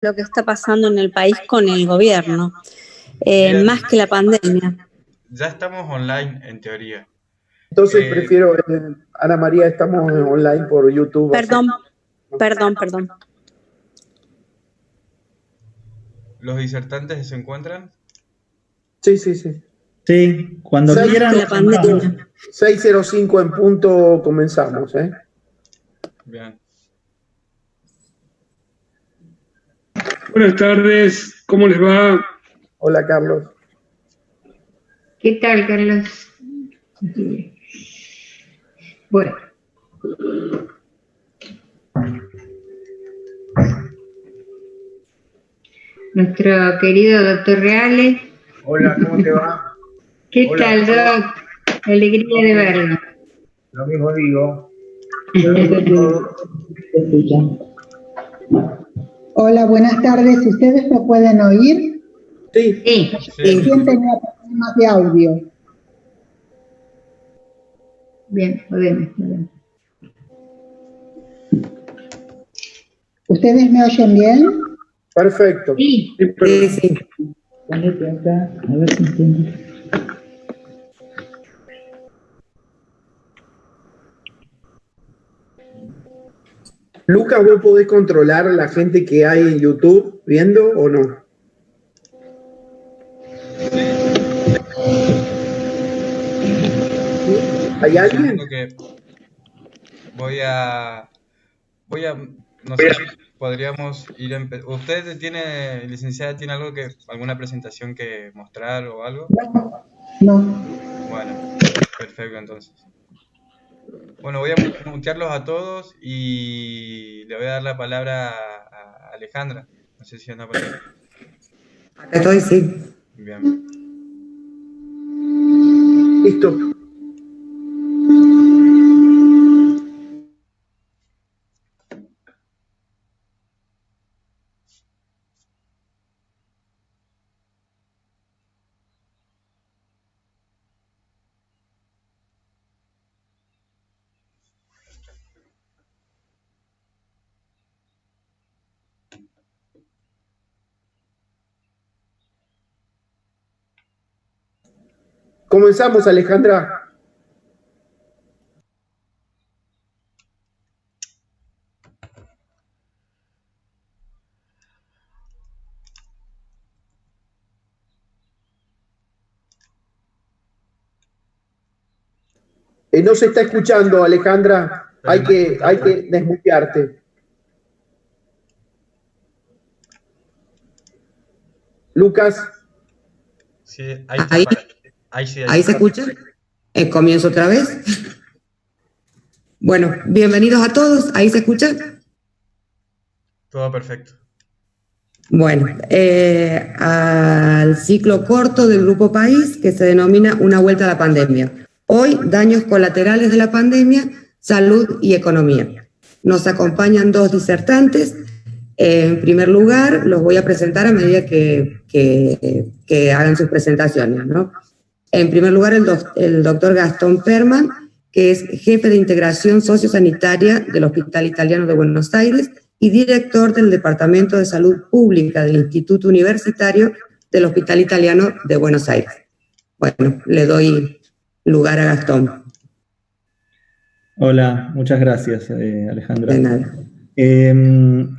lo que está pasando en el país con el gobierno, Mira, más que la pandemia. ya estamos online en teoría. Entonces prefiero, Ana María, estamos online por YouTube. Perdón. ¿Los disertantes se encuentran? Sí. Sí, cuando Más quieran. que la pandemia. 6:05 en punto comenzamos, ¿eh? Bien. Buenas tardes, ¿cómo les va? Hola, Carlos. ¿Qué tal, Carlos? Bueno. Nuestro querido doctor Reales. Hola, ¿cómo te va? ¿Qué Hola, tal, Doc? Alegría de verlo. Lo mismo digo. Hola, buenas tardes. ¿Ustedes me pueden oír? Sí. ¿Quién tenía problemas de audio? Bien, podemos. ¿Ustedes me oyen bien? Perfecto. Sí. Ponete acá, a ver si entiendo. Lucas, ¿vos podés controlar a la gente que hay en YouTube viendo o no? ¿Hay alguien? No sé si podríamos ir ¿Usted tiene, licenciada, tiene alguna presentación que mostrar o algo? No. Bueno, perfecto entonces. Bueno, voy a mutearlos a todos y le voy a dar la palabra a Alejandra. No sé si anda por ahí. Acá estoy, sí. Bien. Listo. Comenzamos, Alejandra. No se está escuchando, Alejandra. Hay que desmutearte. Lucas. Sí, ahí se escucha. Comienzo otra vez. Bueno, bienvenidos a todos. ¿Ahí se escucha? Todo perfecto. Bueno, al ciclo corto del Grupo País, que se denomina Una vuelta a la pandemia. Hoy, daños colaterales de la pandemia, salud y economía. Nos acompañan dos disertantes. En primer lugar, los voy a presentar a medida que hagan sus presentaciones, ¿no? En primer lugar, el doctor Gastón Perman, que es jefe de integración sociosanitaria del Hospital Italiano de Buenos Aires y director del Departamento de Salud Pública del Instituto Universitario del Hospital Italiano de Buenos Aires. Bueno, le doy lugar a Gastón. Hola, muchas gracias, Alejandra. De nada.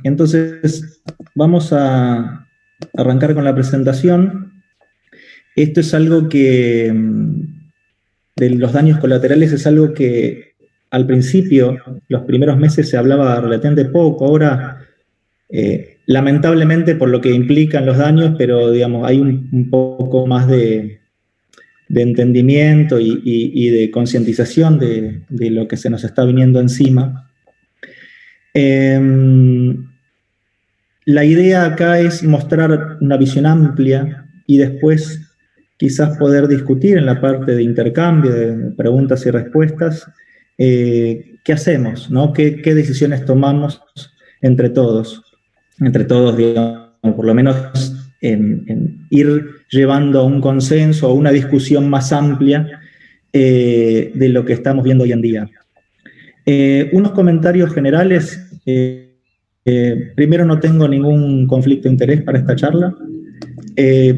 Entonces, vamos a arrancar con la presentación. Esto es algo que, de los daños colaterales, es algo que al principio, los primeros meses, se hablaba relativamente poco. Ahora, lamentablemente por lo que implican los daños, pero digamos, hay un poco más de entendimiento y de concientización de lo que se nos está viniendo encima. La idea acá es mostrar una visión amplia y después quizás poder discutir en la parte de intercambio, de preguntas y respuestas, qué hacemos, ¿no? ¿Qué decisiones tomamos entre todos, digamos, por lo menos en ir llevando a un consenso, a una discusión más amplia de lo que estamos viendo hoy en día. Unos comentarios generales. Primero, no tengo ningún conflicto de interés para esta charla.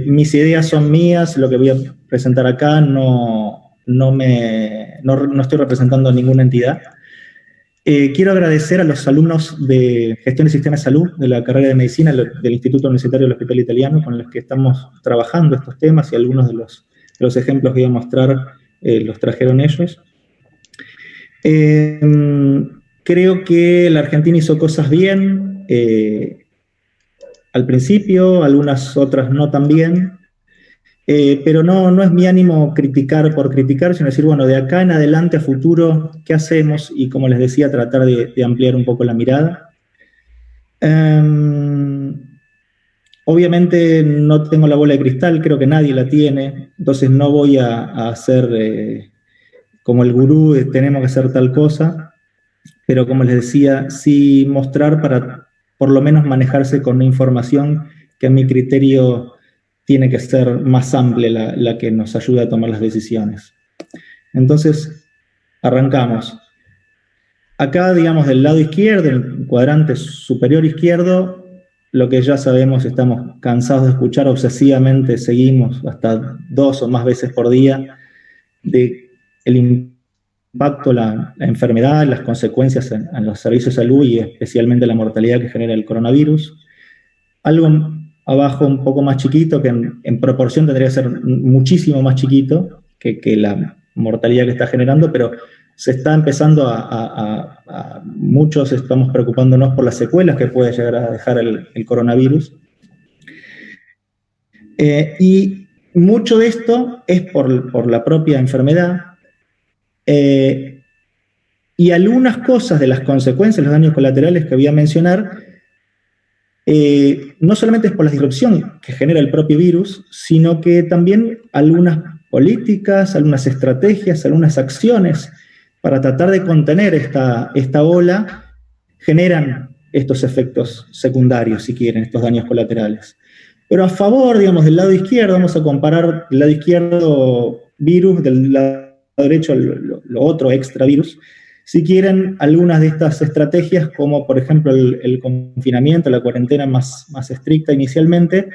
Mis ideas son mías, lo que voy a presentar acá no estoy representando a ninguna entidad. Quiero agradecer a los alumnos de Gestión y Sistema de Salud de la carrera de Medicina del Instituto Universitario del Hospital Italiano, con los que estamos trabajando estos temas, y algunos de los ejemplos que voy a mostrar los trajeron ellos. Creo que la Argentina hizo cosas bien al principio, algunas otras no tan bien, pero no es mi ánimo criticar por criticar, sino decir, bueno, de acá en adelante a futuro, ¿qué hacemos? Y como les decía, tratar de ampliar un poco la mirada. Obviamente no tengo la bola de cristal, creo que nadie la tiene, entonces no voy a hacer como el gurú de tenemos que hacer tal cosa, pero como les decía, sí mostrar para por lo menos manejarse con una información que a mi criterio tiene que ser más amplia la que nos ayude a tomar las decisiones. Entonces, arrancamos. Acá, digamos, del lado izquierdo, en el cuadrante superior izquierdo, lo que ya sabemos, estamos cansados de escuchar obsesivamente, seguimos hasta 2 o más veces por día, de el impacto, la enfermedad, las consecuencias en los servicios de salud y especialmente la mortalidad que genera el coronavirus. Algo abajo un poco más chiquito, que en proporción tendría que ser muchísimo más chiquito que la mortalidad que está generando, pero se está empezando muchos estamos preocupándonos por las secuelas que puede llegar a dejar el coronavirus. Y mucho de esto es por la propia enfermedad, y algunas cosas de las consecuencias, los daños colaterales que voy a mencionar, no solamente es por la disrupción que genera el propio virus, sino que también algunas políticas, algunas estrategias, algunas acciones para tratar de contener esta ola generan estos efectos secundarios, si quieren, estos daños colaterales. Pero a favor, digamos, del lado izquierdo, vamos a comparar el lado izquierdo virus, del lado derecho lo otro extra virus. Si quieren, algunas de estas estrategias, como por ejemplo el confinamiento, la cuarentena más estricta inicialmente,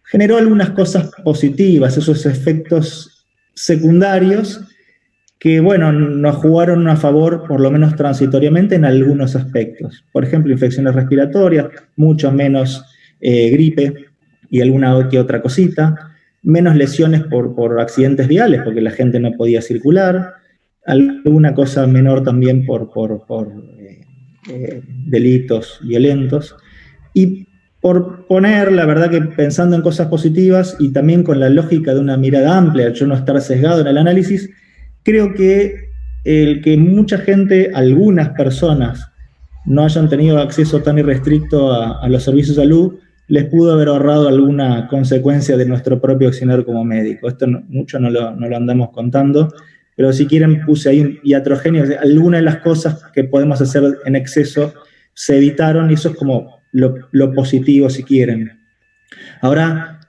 generó algunas cosas positivas, esos efectos secundarios que, bueno, nos jugaron a favor, por lo menos transitoriamente, en algunos aspectos. Por ejemplo, infecciones respiratorias, mucho menos gripe y alguna que otra cosita, menos lesiones por accidentes viales, porque la gente no podía circular, alguna cosa menor también por delitos violentos. Y por poner, la verdad que pensando en cosas positivas y también con la lógica de una mirada amplia, yo no estar sesgado en el análisis, creo que el que mucha gente, algunas personas, no hayan tenido acceso tan irrestricto a los servicios de salud, les pudo haber ahorrado alguna consecuencia de nuestro propio accionar como médico. Esto mucho no lo andamos contando, pero si quieren puse ahí un iatrogénio, algunas de las cosas que podemos hacer en exceso se evitaron, y eso es como lo positivo, si quieren. Ahora,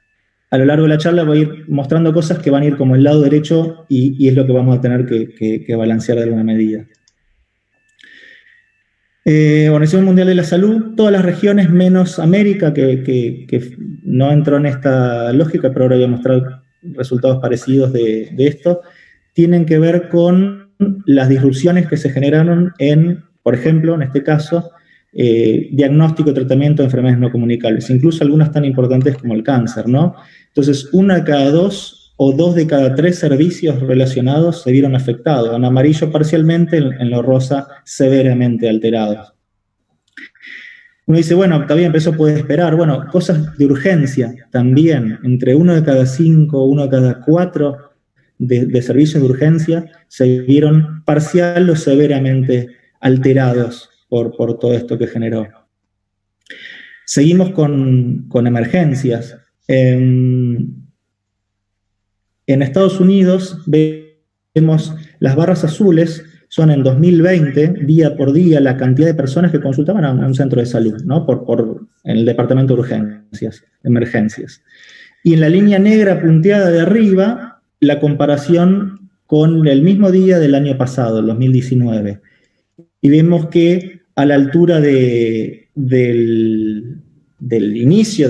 a lo largo de la charla voy a ir mostrando cosas que van a ir como el lado derecho y es lo que vamos a tener que balancear de alguna medida. Organización Mundial de la Salud, todas las regiones menos América, que no entró en esta lógica, pero ahora voy a mostrar resultados parecidos de esto, tienen que ver con las disrupciones que se generaron por ejemplo, en este caso, diagnóstico y tratamiento de enfermedades no comunicables, incluso algunas tan importantes como el cáncer, ¿no? Entonces, 1 de cada 2 o 2 de cada 3 servicios relacionados se vieron afectados, en amarillo parcialmente, en lo rosa severamente alterados. Uno dice, bueno, está bien, pero eso puede esperar. Bueno, cosas de urgencia también, entre 1 de cada 5, 1 de cada 4 de servicios de urgencia se vieron parcial o severamente alterados por todo esto que generó. Seguimos con emergencias. En Estados Unidos vemos las barras azules, son en 2020, día por día, la cantidad de personas que consultaban a un centro de salud, ¿no? En el departamento de urgencias, emergencias. Y en la línea negra punteada de arriba, la comparación con el mismo día del año pasado, el 2019. Y vemos que a la altura de del inicio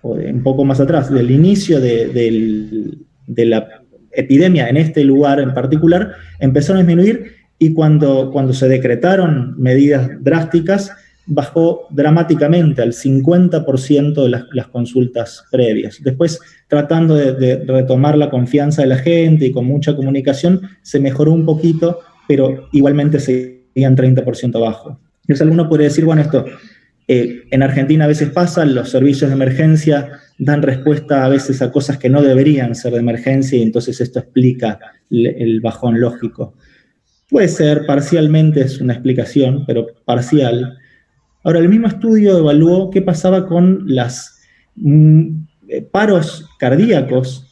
un poco más atrás, del inicio de la epidemia en este lugar en particular, empezaron a disminuir y cuando se decretaron medidas drásticas, bajó dramáticamente al 50% de las consultas previas. Después, tratando de retomar la confianza de la gente y con mucha comunicación, se mejoró un poquito, pero igualmente seguían 30% abajo. Entonces alguno podría decir, bueno, esto en Argentina a veces pasa, los servicios de emergencia dan respuesta a veces a cosas que no deberían ser de emergencia y entonces esto explica el bajón lógico. Puede ser, parcialmente es una explicación, pero parcial. Ahora, el mismo estudio evaluó qué pasaba con los paros cardíacos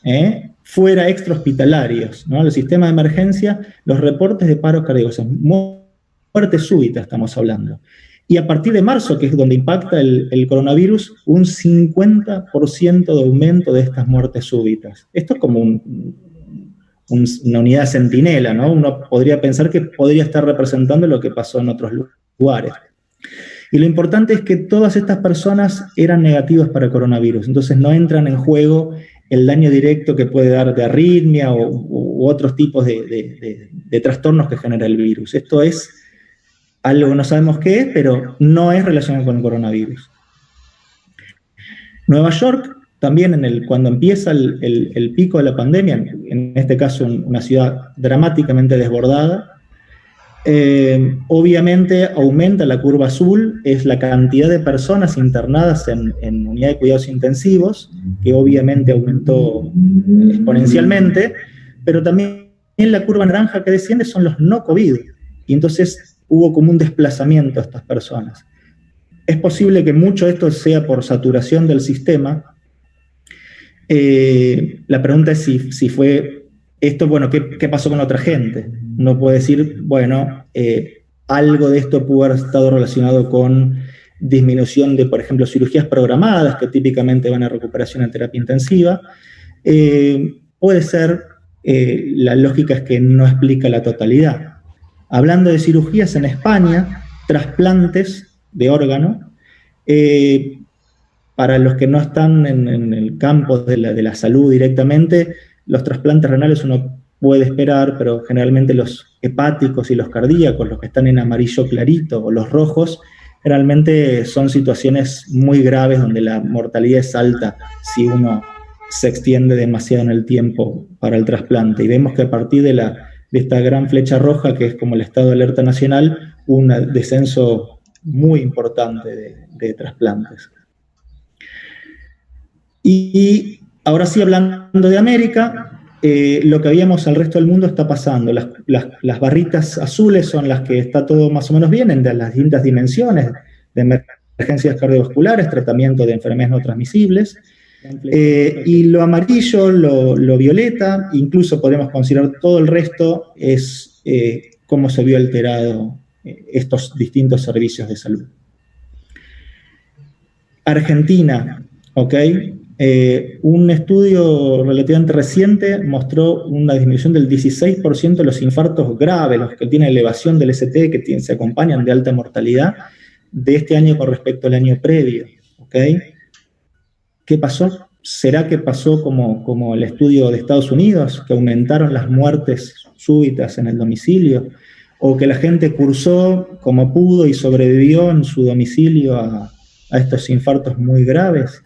fuera extrahospitalarios, ¿no? Los sistemas de emergencia, los reportes de paros cardíacos, muerte súbita estamos hablando. Y a partir de marzo, que es donde impacta el coronavirus, un 50% de aumento de estas muertes súbitas. Esto es como una unidad centinela, ¿no? Uno podría pensar que podría estar representando lo que pasó en otros lugares. Y lo importante es que todas estas personas eran negativas para coronavirus, entonces no entran en juego el daño directo que puede dar de arritmia u otros tipos de trastornos que genera el virus. Esto es algo que no sabemos qué es, pero no es relacionado con el coronavirus. Nueva York, también cuando empieza el pico de la pandemia, en este caso una ciudad dramáticamente desbordada, obviamente aumenta la curva azul, es la cantidad de personas internadas en unidad de cuidados intensivos, que obviamente aumentó exponencialmente, pero también la curva naranja que desciende son los no COVID, y entonces hubo como un desplazamiento a estas personas. Es posible que mucho de esto sea por saturación del sistema. La pregunta es si fue esto, bueno, ¿qué pasó con otra gente? Uno puede decir, bueno, algo de esto pudo haber estado relacionado con disminución de, por ejemplo, cirugías programadas, que típicamente van a recuperación en terapia intensiva. Puede ser, la lógica es que no explica la totalidad. Hablando de cirugías en España, trasplantes de órgano, para los que no están en el campo de la salud directamente, los trasplantes renales uno puede esperar, pero generalmente los hepáticos y los cardíacos, los que están en amarillo clarito o los rojos, generalmente son situaciones muy graves donde la mortalidad es alta si uno se extiende demasiado en el tiempo para el trasplante. Y vemos que a partir de esta gran flecha roja, que es como el estado de alerta nacional, hubo un descenso muy importante de trasplantes. Y ahora sí, hablando de América, lo que veíamos al resto del mundo está pasando. Las barritas azules son las que está todo más o menos bien en las distintas dimensiones de emergencias cardiovasculares, tratamiento de enfermedades no transmisibles. Y lo amarillo, lo violeta, incluso podemos considerar todo el resto, es cómo se vio alterado estos distintos servicios de salud. Argentina, ¿ok? Un estudio relativamente reciente mostró una disminución del 16% de los infartos graves, los que tienen elevación del ST, que se acompañan de alta mortalidad, de este año con respecto al año previo, ¿ok? ¿Qué pasó? ¿Será que pasó como el estudio de Estados Unidos, que aumentaron las muertes súbitas en el domicilio? ¿O que la gente cursó como pudo y sobrevivió en su domicilio a estos infartos muy graves?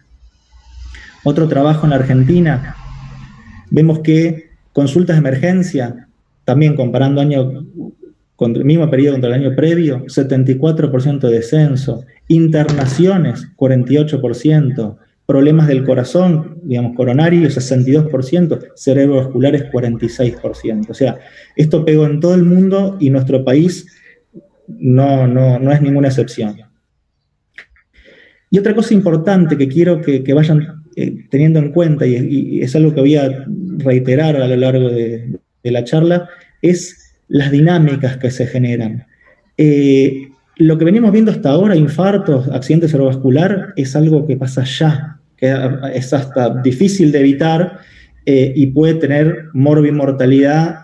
Otro trabajo en la Argentina, vemos que consultas de emergencia, también comparando el mismo periodo contra el año previo, 74% de descenso, internaciones, 48%, problemas del corazón, digamos, coronarios, 62%, cerebrovasculares, 46%. O sea, esto pegó en todo el mundo y nuestro país no es ninguna excepción. Y otra cosa importante que quiero que vayan teniendo en cuenta, y es algo que voy a reiterar a lo largo de la charla, es las dinámicas que se generan. Lo que venimos viendo hasta ahora, infartos, accidente cerebrovascular, es algo que pasa ya, que es hasta difícil de evitar y puede tener morbimortalidad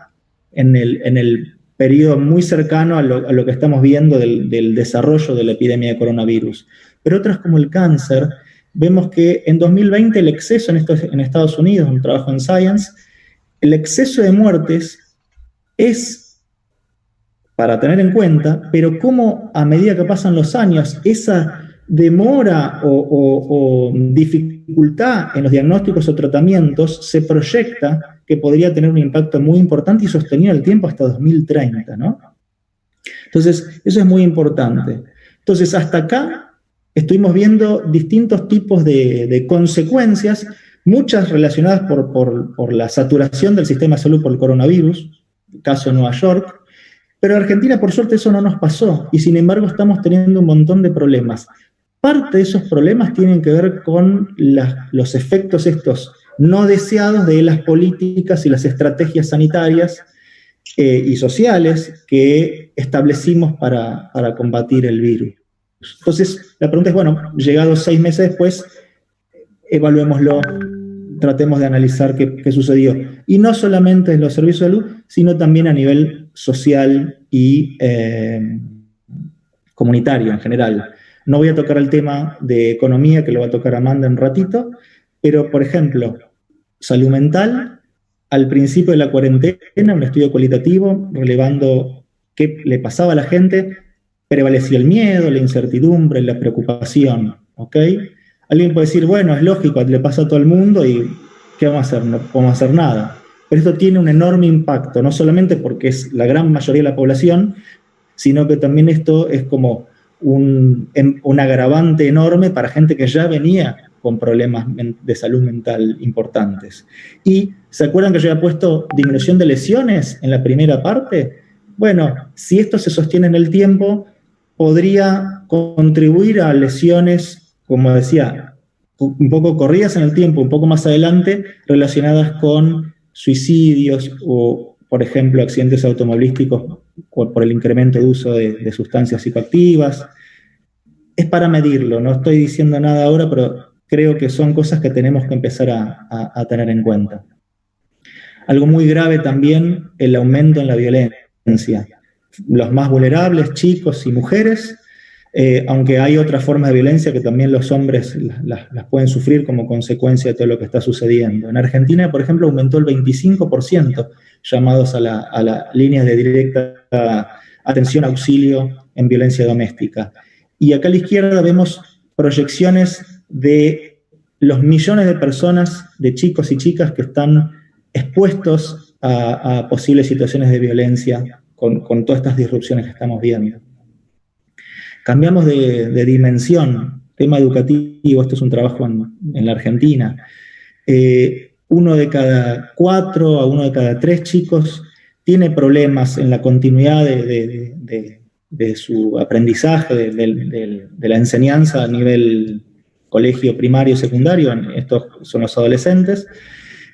en el periodo muy cercano a lo que estamos viendo del desarrollo de la epidemia de coronavirus. Pero otras como el cáncer, vemos que en 2020 el exceso en Estados Unidos, un trabajo en Science, el exceso de muertes es para tener en cuenta, pero cómo a medida que pasan los años, esa demora o dificultad en los diagnósticos o tratamientos se proyecta que podría tener un impacto muy importante y sostenido en el tiempo hasta 2030, ¿no? Entonces, eso es muy importante. Entonces, hasta acá estuvimos viendo distintos tipos de consecuencias, muchas relacionadas por la saturación del sistema de salud por el coronavirus, caso de Nueva York, pero en Argentina, por suerte, eso no nos pasó, y sin embargo estamos teniendo un montón de problemas. Parte de esos problemas tienen que ver con los efectos estos no deseados de las políticas y las estrategias sanitarias y sociales que establecimos para combatir el virus. Entonces, la pregunta es, bueno, llegados 6 meses después, evaluémoslo, tratemos de analizar qué sucedió. Y no solamente en los servicios de salud, sino también a nivel social y comunitario en general. No voy a tocar el tema de economía, que lo va a tocar Amanda en un ratito, pero, por ejemplo, salud mental, al principio de la cuarentena, un estudio cualitativo relevando qué le pasaba a la gente, prevalecía el miedo, la incertidumbre, la preocupación, ¿ok? Alguien puede decir, bueno, es lógico, le pasa a todo el mundo y ¿qué vamos a hacer? No podemos hacer nada. Pero esto tiene un enorme impacto, no solamente porque es la gran mayoría de la población, sino que también esto es como un agravante enorme para gente que ya venía con problemas de salud mental importantes. Y, ¿se acuerdan que yo había puesto disminución de lesiones en la primera parte? Bueno, si esto se sostiene en el tiempo, podría contribuir a lesiones, como decía, un poco corridas en el tiempo, un poco más adelante, relacionadas con suicidios o, por ejemplo, accidentes automovilísticos por el incremento de uso de sustancias psicoactivas. Es para medirlo, no estoy diciendo nada ahora, pero creo que son cosas que tenemos que empezar a tener en cuenta. Algo muy grave también, el aumento en la violencia. Los más vulnerables, chicos y mujeres, aunque hay otras formas de violencia que también los hombres las pueden sufrir como consecuencia de todo lo que está sucediendo. En Argentina, por ejemplo, aumentó el 25% llamados a la línea de directa atención, auxilio en violencia doméstica. Y acá a la izquierda vemos proyecciones de los millones de personas, de chicos y chicas que están expuestos a posibles situaciones de violencia con todas estas disrupciones que estamos viendo. Cambiamos de dimensión, tema educativo, esto es un trabajo en la Argentina. 1 de cada 4 a 1 de cada 3 chicos tiene problemas en la continuidad de su aprendizaje, de la enseñanza a nivel colegio primario y secundario, estos son los adolescentes,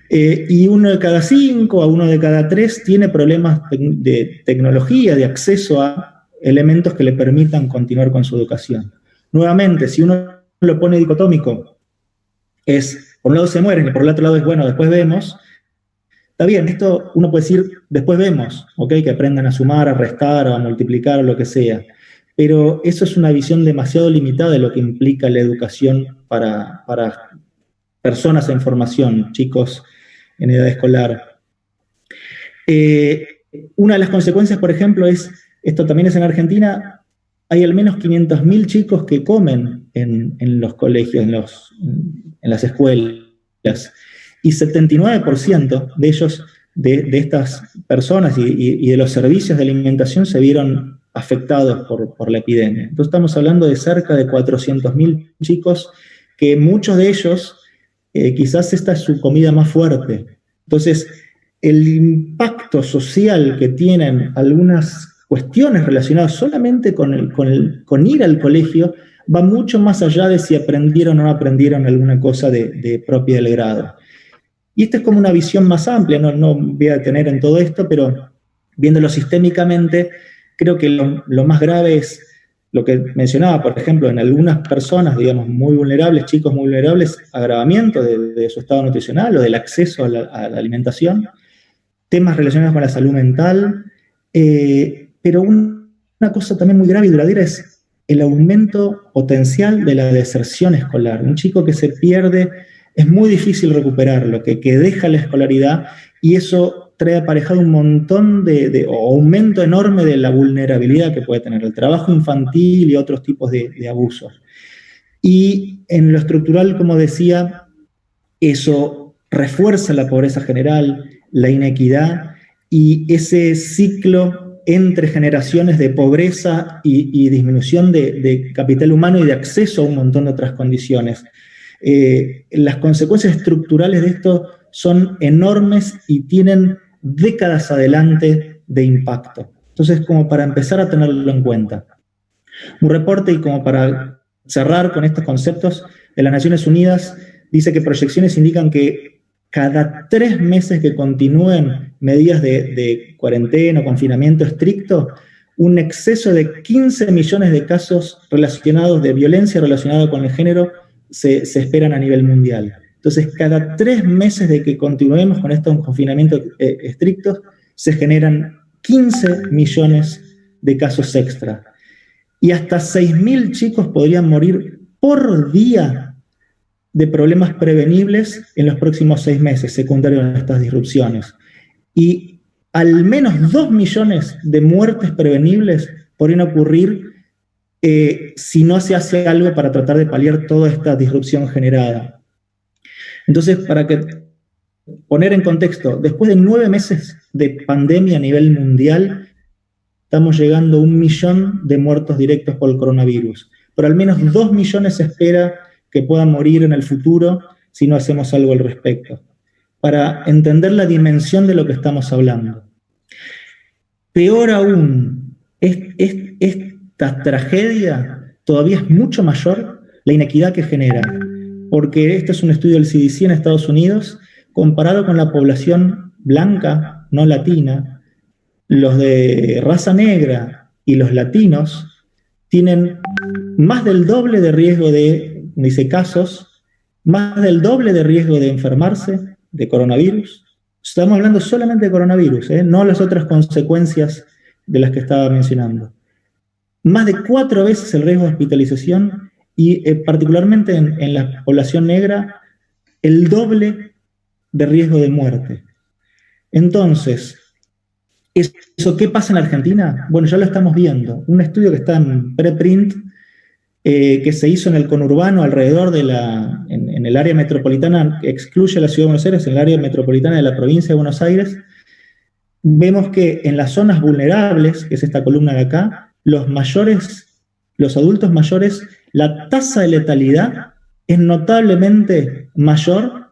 y 1 de cada 5 a 1 de cada 3 tiene problemas de tecnología, de acceso a elementos que le permitan continuar con su educación. Nuevamente, si uno lo pone dicotómico, por un lado se mueren y por el otro lado es, bueno, después vemos. Está bien, esto uno puede decir, después vemos, ¿ok? Que aprendan a sumar, a restar, a multiplicar, o lo que sea. Pero eso es una visión demasiado limitada de lo que implica la educación para personas en formación, chicos en edad escolar. Una de las consecuencias, por ejemplo, esto también es en Argentina, hay al menos 500.000 chicos que comen en los colegios, en las escuelas, y 79% de ellos, de estas personas y de los servicios de alimentación se vieron afectados por la epidemia. Entonces estamos hablando de cerca de 400.000 chicos que muchos de ellos, quizás esta es su comida más fuerte. Entonces, el impacto social que tienen algunas cuestiones relacionadas solamente con ir al colegio va mucho más allá de si aprendieron o no aprendieron alguna cosa de propia del grado. Y esta es como una visión más amplia, no voy a detener en todo esto, pero viéndolo sistémicamente, creo que lo más grave es lo que mencionaba, por ejemplo, en algunas personas, digamos, muy vulnerables, chicos muy vulnerables, agravamiento de su estado nutricional o del acceso a la alimentación, temas relacionados con la salud mental, Pero una cosa también muy grave y duradera es el aumento potencial de la deserción escolar. Un chico que se pierde, es muy difícil recuperarlo, que deja la escolaridad, y eso trae aparejado un montón o aumento enorme de la vulnerabilidad que puede tener el trabajo infantil y otros tipos de abusos. Y en lo estructural, como decía, eso refuerza la pobreza general, la inequidad y ese ciclo entre generaciones de pobreza y disminución de capital humano y de acceso a un montón de otras condiciones. Las consecuencias estructurales de esto son enormes y tienen décadas adelante de impacto. Entonces, como para empezar a tenerlo en cuenta. Un reporte, y como para cerrar con estos conceptos, de las Naciones Unidas dice que proyecciones indican que cada 3 meses que continúen medidas de cuarentena o confinamiento estricto, un exceso de 15 millones de casos relacionados de violencia relacionada con el género se esperan a nivel mundial. Entonces, cada 3 meses de que continuemos con estos confinamientos estrictos, se generan 15 millones de casos extra. Y hasta 6.000 chicos podrían morir por día de problemas prevenibles en los próximos 6 meses, secundarios a estas disrupciones. Y al menos 2 millones de muertes prevenibles podrían ocurrir si no se hace algo para tratar de paliar toda esta disrupción generada. Entonces, para poner en contexto, después de 9 meses de pandemia a nivel mundial, estamos llegando a 1 millón de muertos directos por el coronavirus. Pero al menos 2 millones se espera que puedan morir en el futuro si no hacemos algo al respecto, para entender la dimensión de lo que estamos hablando. Peor aún, esta tragedia todavía es mucho mayor la inequidad que genera, porque este es un estudio del CDC en Estados Unidos, comparado con la población blanca, no latina. Los de raza negra y los latinos tienen más del doble de riesgo de, dice, casos, más del doble de riesgo de enfermarse de coronavirus. Estamos hablando solamente de coronavirus, no las otras consecuencias de las que estaba mencionando. Más de 4 veces el riesgo de hospitalización y particularmente en la población negra, el doble de riesgo de muerte. Entonces, ¿eso qué pasa en Argentina? Bueno, ya lo estamos viendo. Un estudio que está en preprint, que se hizo en el conurbano alrededor de en el área metropolitana, que excluye a la Ciudad de Buenos Aires, en el área metropolitana de la provincia de Buenos Aires, vemos que en las zonas vulnerables, que es esta columna de acá, los adultos mayores, la tasa de letalidad es notablemente mayor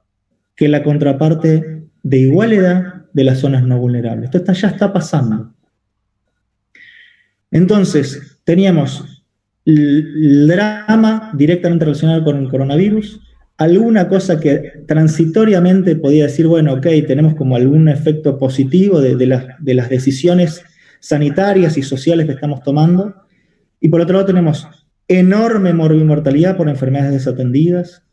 que la contraparte de igual edad de las zonas no vulnerables. Esto ya está pasando. Entonces, teníamos el drama directamente relacionado con el coronavirus, alguna cosa que transitoriamente podía decir, bueno, ok, tenemos como algún efecto positivo de las decisiones sanitarias y sociales que estamos tomando, y por otro lado tenemos enorme mortalidad por enfermedades desatendidas,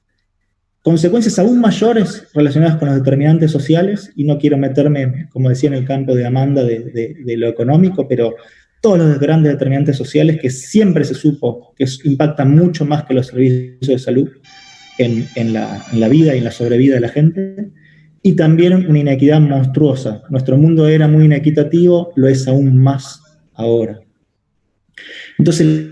consecuencias aún mayores relacionadas con los determinantes sociales, y no quiero meterme, como decía en el campo de Amanda, de lo económico, pero todos los grandes determinantes sociales que siempre se supo que impactan mucho más que los servicios de salud en la vida y en la sobrevida de la gente, y también una inequidad monstruosa. Nuestro mundo era muy inequitativo, lo es aún más ahora. Entonces,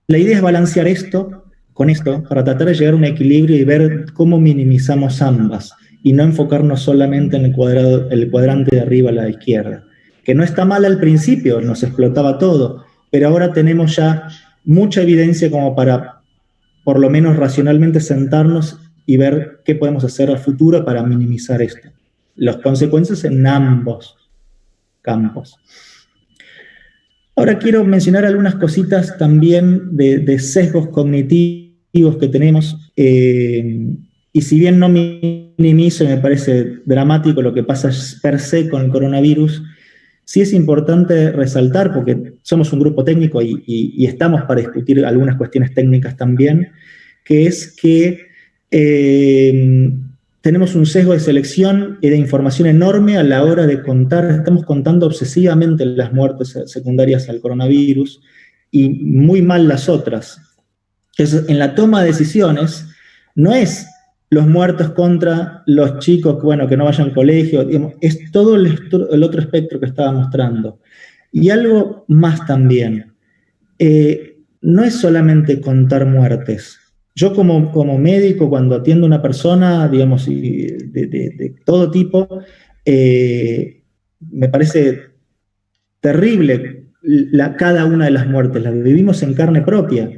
la idea es balancear esto con esto para tratar de llegar a un equilibrio y ver cómo minimizamos ambas, y no enfocarnos solamente en el cuadrante de arriba a la izquierda, que no está mal al principio, nos explotaba todo, pero ahora tenemos ya mucha evidencia como para, por lo menos racionalmente, sentarnos y ver qué podemos hacer a futuro para minimizar esto. Las consecuencias en ambos campos. Ahora quiero mencionar algunas cositas también de sesgos cognitivos que tenemos, y si bien no minimizo y me parece dramático lo que pasa per se con el coronavirus, sí es importante resaltar, porque somos un grupo técnico y estamos para discutir algunas cuestiones técnicas también, que es que tenemos un sesgo de selección y de información enorme a la hora de contar, estamos contando obsesivamente las muertes secundarias al coronavirus y muy mal las otras. Entonces, en la toma de decisiones, no es los muertos contra los chicos, bueno, que no vayan al colegio, digamos, es todo el otro espectro que estaba mostrando. Y algo más también, no es solamente contar muertes. Yo como médico, cuando atiendo a una persona, digamos, de todo tipo, me parece terrible cada una de las muertes, las vivimos en carne propia,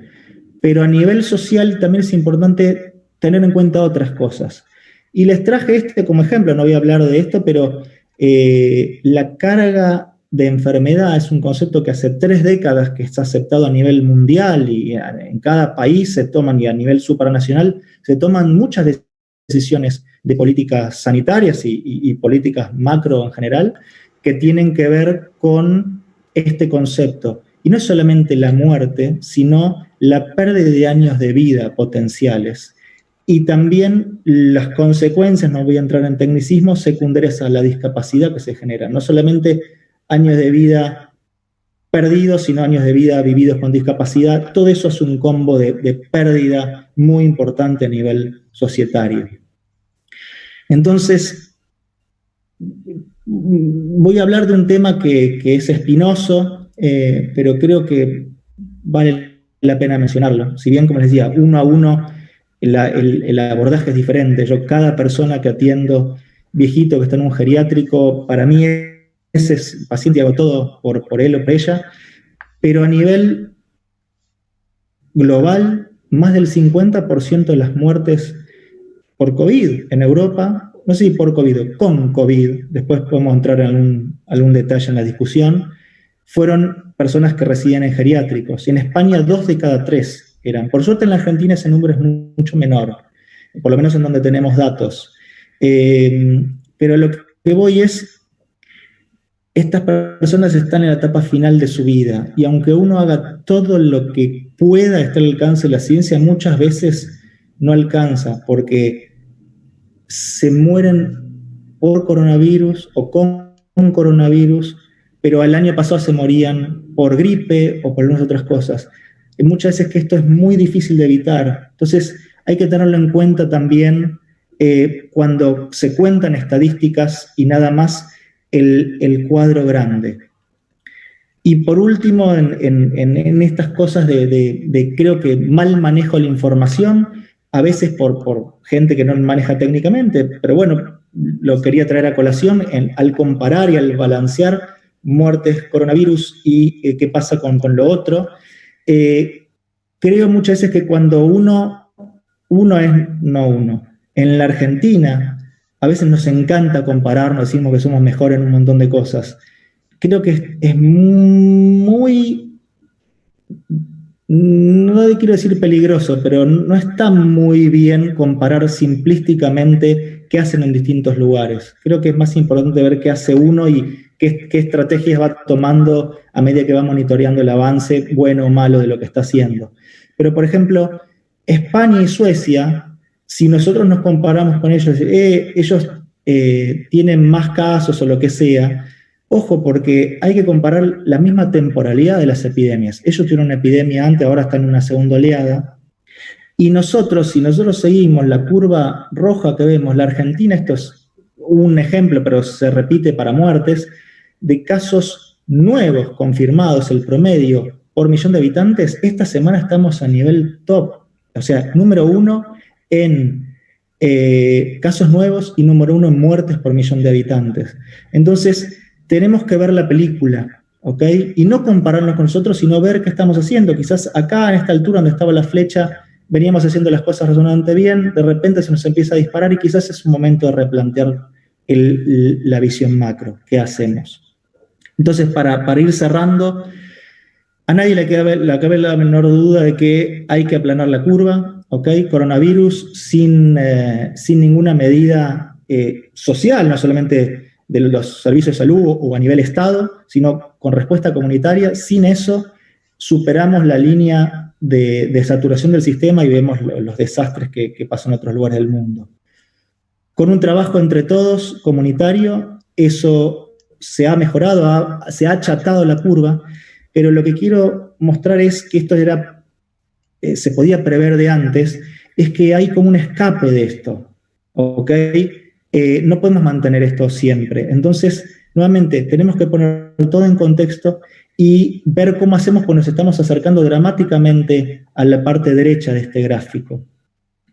pero a nivel social también es importante tener en cuenta otras cosas. Y les traje como ejemplo, no voy a hablar de esto, pero la carga de enfermedad es un concepto que hace 3 décadas que está aceptado a nivel mundial y en cada país se toman, y a nivel supranacional, se toman muchas decisiones de políticas sanitarias y políticas macro en general que tienen que ver con este concepto. Y no es solamente la muerte, sino la pérdida de años de vida potenciales. Y también las consecuencias, no voy a entrar en tecnicismos, secundarias a la discapacidad que se genera. No solamente años de vida perdidos, sino años de vida vividos con discapacidad. Todo eso es un combo de pérdida muy importante a nivel societario. Entonces, voy a hablar de un tema que es espinoso, pero creo que vale la pena mencionarlo. Si bien, como les decía, uno a uno el abordaje es diferente. Yo, cada persona que atiendo, viejito que está en un geriátrico, para mí ese es paciente y hago todo por él o por ella, pero a nivel global, más del 50% de las muertes por COVID en Europa, no sé si por COVID o con COVID, después podemos entrar en algún detalle en la discusión, fueron personas que residían en geriátricos. Y en España 2 de cada 3 eran. Por suerte en la Argentina ese número es mucho menor, por lo menos en donde tenemos datos. Pero lo que voy es, estas personas están en la etapa final de su vida, y aunque uno haga todo lo que pueda estar al alcance de la ciencia, muchas veces no alcanza, porque se mueren por coronavirus o con coronavirus, pero el año pasado se morían por gripe o por algunas otras cosas. Y muchas veces que esto es muy difícil de evitar. Entonces hay que tenerlo en cuenta también cuando se cuentan estadísticas y nada más el cuadro grande. Y por último, en estas cosas de creo que mal manejo de la información, a veces por gente que no maneja técnicamente, pero bueno, lo quería traer a colación al comparar y al balancear muertes, coronavirus y qué pasa con lo otro. Creo muchas veces que cuando uno es no uno. En la Argentina, a veces nos encanta compararnos, decimos que somos mejores en un montón de cosas. Creo que es muy, no quiero decir peligroso, pero no está muy bien comparar simplísticamente qué hacen en distintos lugares. Creo que es más importante ver qué hace uno y qué estrategias va tomando a medida que va monitoreando el avance, bueno o malo, de lo que está haciendo. Pero, por ejemplo, España y Suecia, si nosotros nos comparamos con ellos, ellos tienen más casos o lo que sea, ojo, porque hay que comparar la misma temporalidad de las epidemias. Ellos tuvieron una epidemia antes, ahora están en una segunda oleada. Y nosotros, si nosotros seguimos la curva roja que vemos, la Argentina, esto es un ejemplo, pero se repite para muertes, de casos nuevos confirmados, el promedio por millón de habitantes, esta semana estamos a nivel top. O sea, número 1 en casos nuevos y número 1 en muertes por millón de habitantes. Entonces, tenemos que ver la película, ¿ok? Y no compararnos con nosotros, sino ver qué estamos haciendo. Quizás acá, en esta altura donde estaba la flecha, veníamos haciendo las cosas razonablemente bien, de repente se nos empieza a disparar y quizás es un momento de replantear la visión macro. ¿Qué hacemos? Entonces, para ir cerrando, a nadie le cabe la menor duda de que hay que aplanar la curva, ¿ok? Coronavirus sin ninguna medida social, no solamente de los servicios de salud o a nivel Estado, sino con respuesta comunitaria. Sin eso, superamos la línea de saturación del sistema y vemos los desastres que pasan en otros lugares del mundo. Con un trabajo entre todos, comunitario, eso se ha mejorado, se ha achatado la curva, pero lo que quiero mostrar es que esto se podía prever de antes, es que hay como un escape de esto, ¿ok? No podemos mantener esto siempre. Entonces, nuevamente, tenemos que poner todo en contexto y ver cómo hacemos cuando nos estamos acercando dramáticamente a la parte derecha de este gráfico.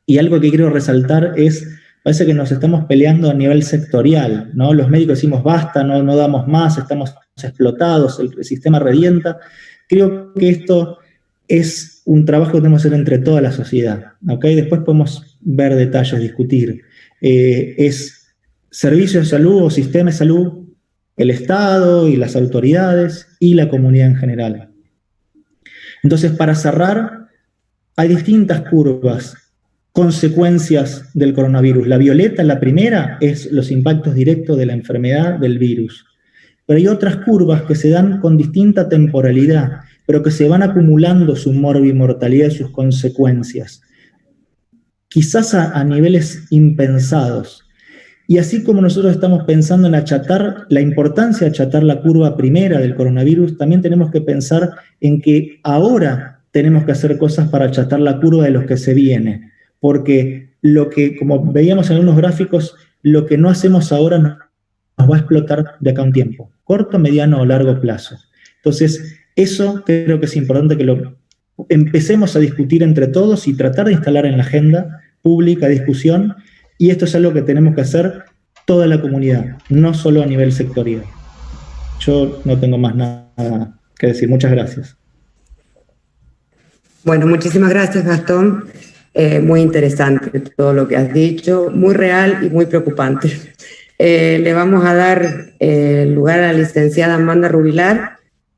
Y algo que quiero resaltar es, parece que nos estamos peleando a nivel sectorial, ¿no? Los médicos decimos basta, no damos más, estamos explotados, el sistema revienta. Creo que esto es un trabajo que tenemos que hacer entre toda la sociedad, ¿ok? Después podemos ver detalles, discutir. Es servicio de salud o sistema de salud, el Estado y las autoridades y la comunidad en general. Entonces, para cerrar, hay distintas curvas, consecuencias del coronavirus. La violeta, la primera, es los impactos directos de la enfermedad del virus. Pero hay otras curvas que se dan con distinta temporalidad, pero que se van acumulando su morbimortalidad y sus consecuencias, quizás a niveles impensados. Y así como nosotros estamos pensando en achatar, la importancia de achatar la curva primera del coronavirus, también tenemos que pensar en que ahora tenemos que hacer cosas para achatar la curva de los que se viene, porque como veíamos en algunos gráficos, lo que no hacemos ahora nos va a explotar de acá a un tiempo, corto, mediano o largo plazo. Entonces, eso creo que es importante que lo empecemos a discutir entre todos y tratar de instalar en la agenda pública discusión, y esto es algo que tenemos que hacer toda la comunidad, no solo a nivel sectorial. Yo no tengo más nada que decir. Muchas gracias. Bueno, muchísimas gracias, Gastón. Muy interesante todo lo que has dicho, muy real y muy preocupante. Le vamos a dar lugar a la licenciada Amanda Rubilar.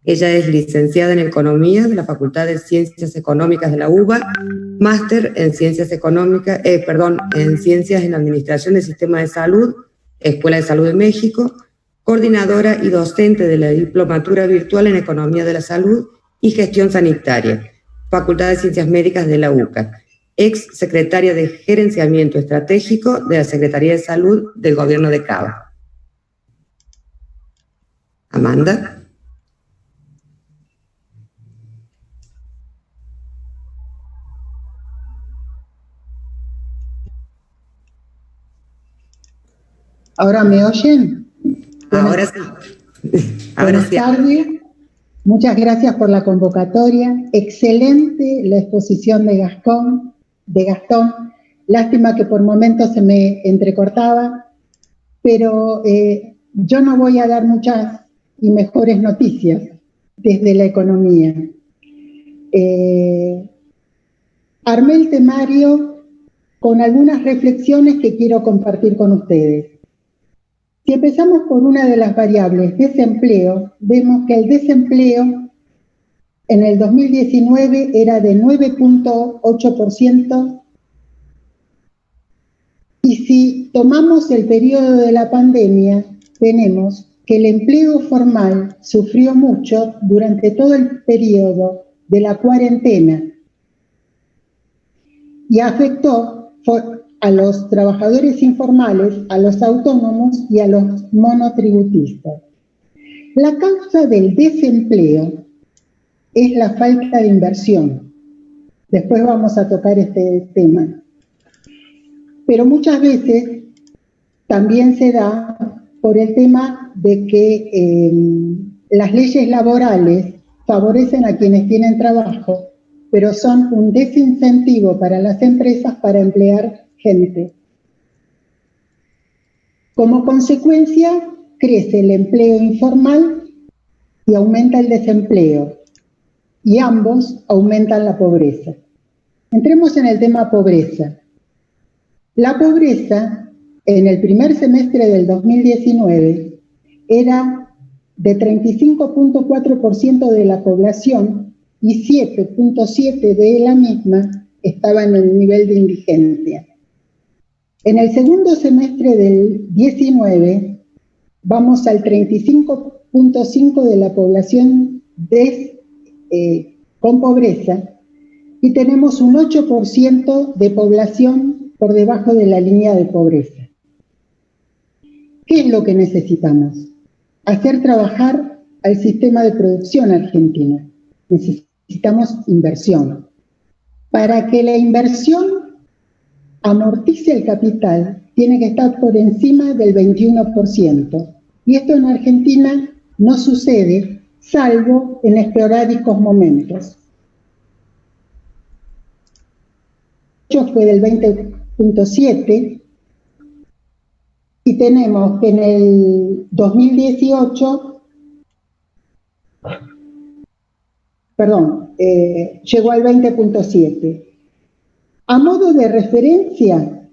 Ella es licenciada en Economía de la Facultad de Ciencias Económicas de la UBA, máster en Ciencias Económicas, en Ciencias en Administración del Sistema de Salud, Escuela de Salud de México, coordinadora y docente de la Diplomatura Virtual en Economía de la Salud y Gestión Sanitaria, Facultad de Ciencias Médicas de la UCA, ex secretaria de Gerenciamiento Estratégico de la Secretaría de Salud del Gobierno de Cava. Amanda. ¿Ahora me oyen? Ahora sí. Buenas tardes. Muchas gracias por la convocatoria. Excelente la exposición de Gastón. Lástima que por momentos se me entrecortaba, pero yo no voy a dar muchas y mejores noticias desde la economía. Armé el temario con algunas reflexiones que quiero compartir con ustedes. Si empezamos por una de las variables, desempleo, vemos que el desempleo en el 2019 era de 9.8%, y si tomamos el periodo de la pandemia, tenemos que el empleo formal sufrió mucho durante todo el periodo de la cuarentena y afectó a los trabajadores informales, a los autónomos y a los monotributistas. La causa del desempleo es la falta de inversión. Después vamos a tocar este tema. Pero muchas veces también se da por el tema de que las leyes laborales favorecen a quienes tienen trabajo, pero son un desincentivo para las empresas para emplear gente. Como consecuencia, crece el empleo informal y aumenta el desempleo, y ambos aumentan la pobreza. Entremos en el tema pobreza. La pobreza, en el primer semestre del 2019, era de 35.4% de la población y 7.7% de la misma estaba en el nivel de indigencia. En el segundo semestre del 19 vamos al 35.5% de la población con pobreza y tenemos un 8% de población por debajo de la línea de pobreza. ¿Qué es lo que necesitamos? Hacer trabajar al sistema de producción argentina. Necesitamos inversión. Para que la inversión amortice el capital, tiene que estar por encima del 21%. Y esto en Argentina no sucede, salvo en esporádicos momentos. Fue del 20.7 y tenemos que en el 2018, llegó al 20.7. A modo de referencia,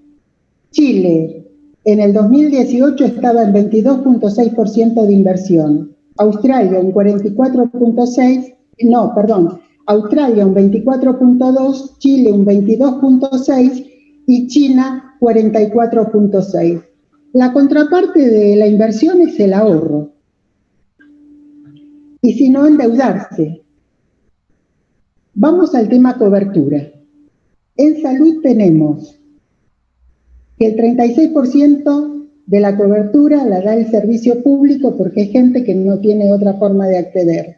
Chile en el 2018 estaba en 22.6% de inversión, Australia un 44.6%, Australia un 24.2%, Chile un 22.6% y China 44.6%. La contraparte de la inversión es el ahorro. Y si no, endeudarse. Vamos al tema cobertura. En salud tenemos que el 36% de la cobertura la da el servicio público porque hay gente que no tiene otra forma de acceder.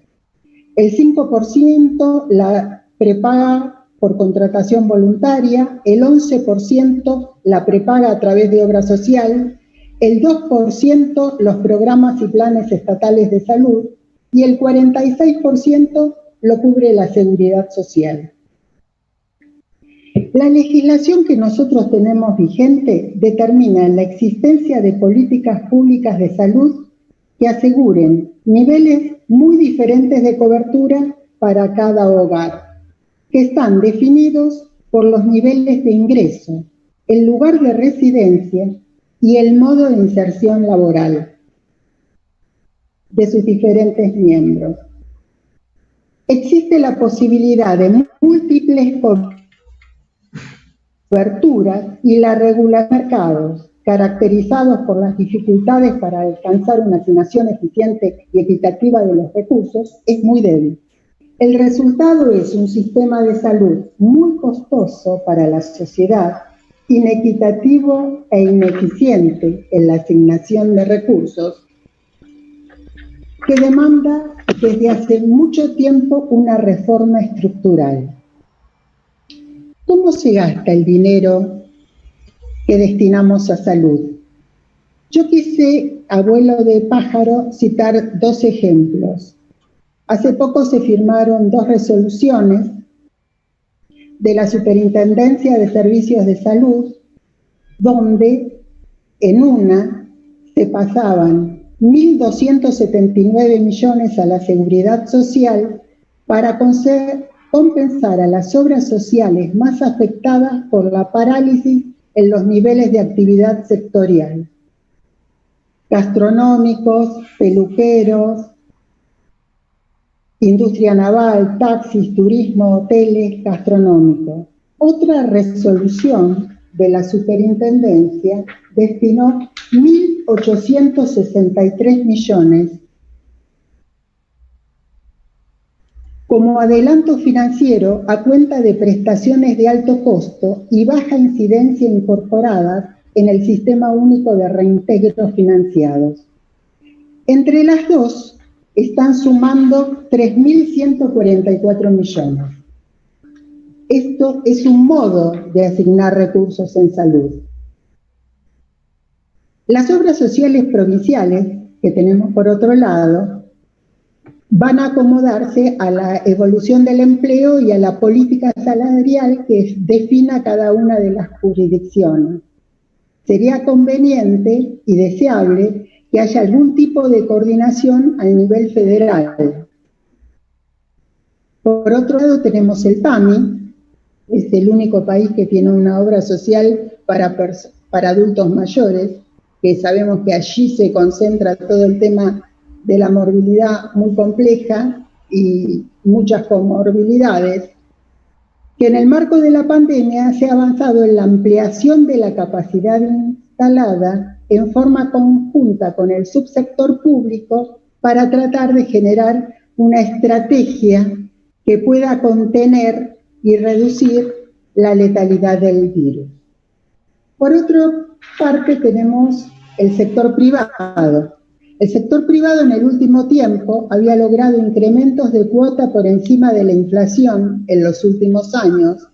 El 5% la prepaga por contratación voluntaria, el 11% la prepaga a través de obra social, el 2% los programas y planes estatales de salud y el 46% lo cubre la seguridad social. La legislación que nosotros tenemos vigente determina la existencia de políticas públicas de salud que aseguren niveles muy diferentes de cobertura para cada hogar, que están definidos por los niveles de ingreso, el lugar de residencia y el modo de inserción laboral de sus diferentes miembros. Existe la posibilidad de múltiples coberturas y la regulación de mercados, caracterizados por las dificultades para alcanzar una asignación eficiente y equitativa de los recursos, es muy débil. El resultado es un sistema de salud muy costoso para la sociedad, inequitativo e ineficiente en la asignación de recursos, que demanda desde hace mucho tiempo una reforma estructural. ¿Cómo se gasta el dinero que destinamos a salud? Yo quise, abuelo de pájaro, citar 2 ejemplos. Hace poco se firmaron 2 resoluciones de la Superintendencia de Servicios de Salud, donde en una se pasaban 1.279 millones a la Seguridad Social para compensar a las obras sociales más afectadas por la parálisis en los niveles de actividad sectorial. Gastronómicos, peluqueros, industria naval, taxis, turismo, hoteles, gastronómicos. Otra resolución de la Superintendencia destinó 1.863 millones como adelanto financiero a cuenta de prestaciones de alto costo y baja incidencia incorporadas en el Sistema Único de Reintegros Financiados. Entre las dos están sumando 3.144 millones. Esto es un modo de asignar recursos en salud. Las obras sociales provinciales, que tenemos por otro lado, van a acomodarse a la evolución del empleo y a la política salarial que defina cada una de las jurisdicciones. Sería conveniente y deseable que haya algún tipo de coordinación a nivel federal. Por otro lado tenemos el PAMI, es el único país que tiene una obra social para adultos mayores, que sabemos que allí se concentra todo el tema de la morbilidad muy compleja y muchas comorbilidades, que en el marco de la pandemia se ha avanzado en la ampliación de la capacidad instalada en forma conjunta con el subsector público para tratar de generar una estrategia que pueda contener y reducir la letalidad del virus. Por otra parte, tenemos el sector privado. El sector privado en el último tiempo había logrado incrementos de cuota por encima de la inflación en los últimos años.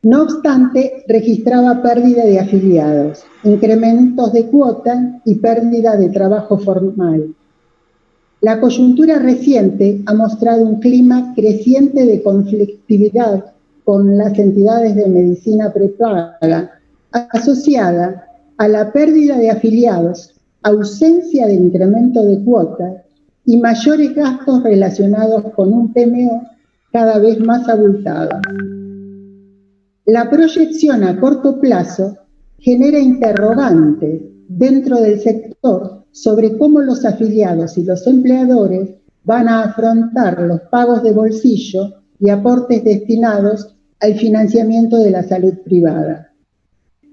No obstante, registraba pérdida de afiliados, incrementos de cuota y pérdida de trabajo formal. La coyuntura reciente ha mostrado un clima creciente de conflictividad con las entidades de medicina prepaga, asociada a la pérdida de afiliados, ausencia de incremento de cuotas y mayores gastos relacionados con un PMO cada vez más abultado. La proyección a corto plazo genera interrogantes dentro del sector sobre cómo los afiliados y los empleadores van a afrontar los pagos de bolsillo y aportes destinados al financiamiento de la salud privada.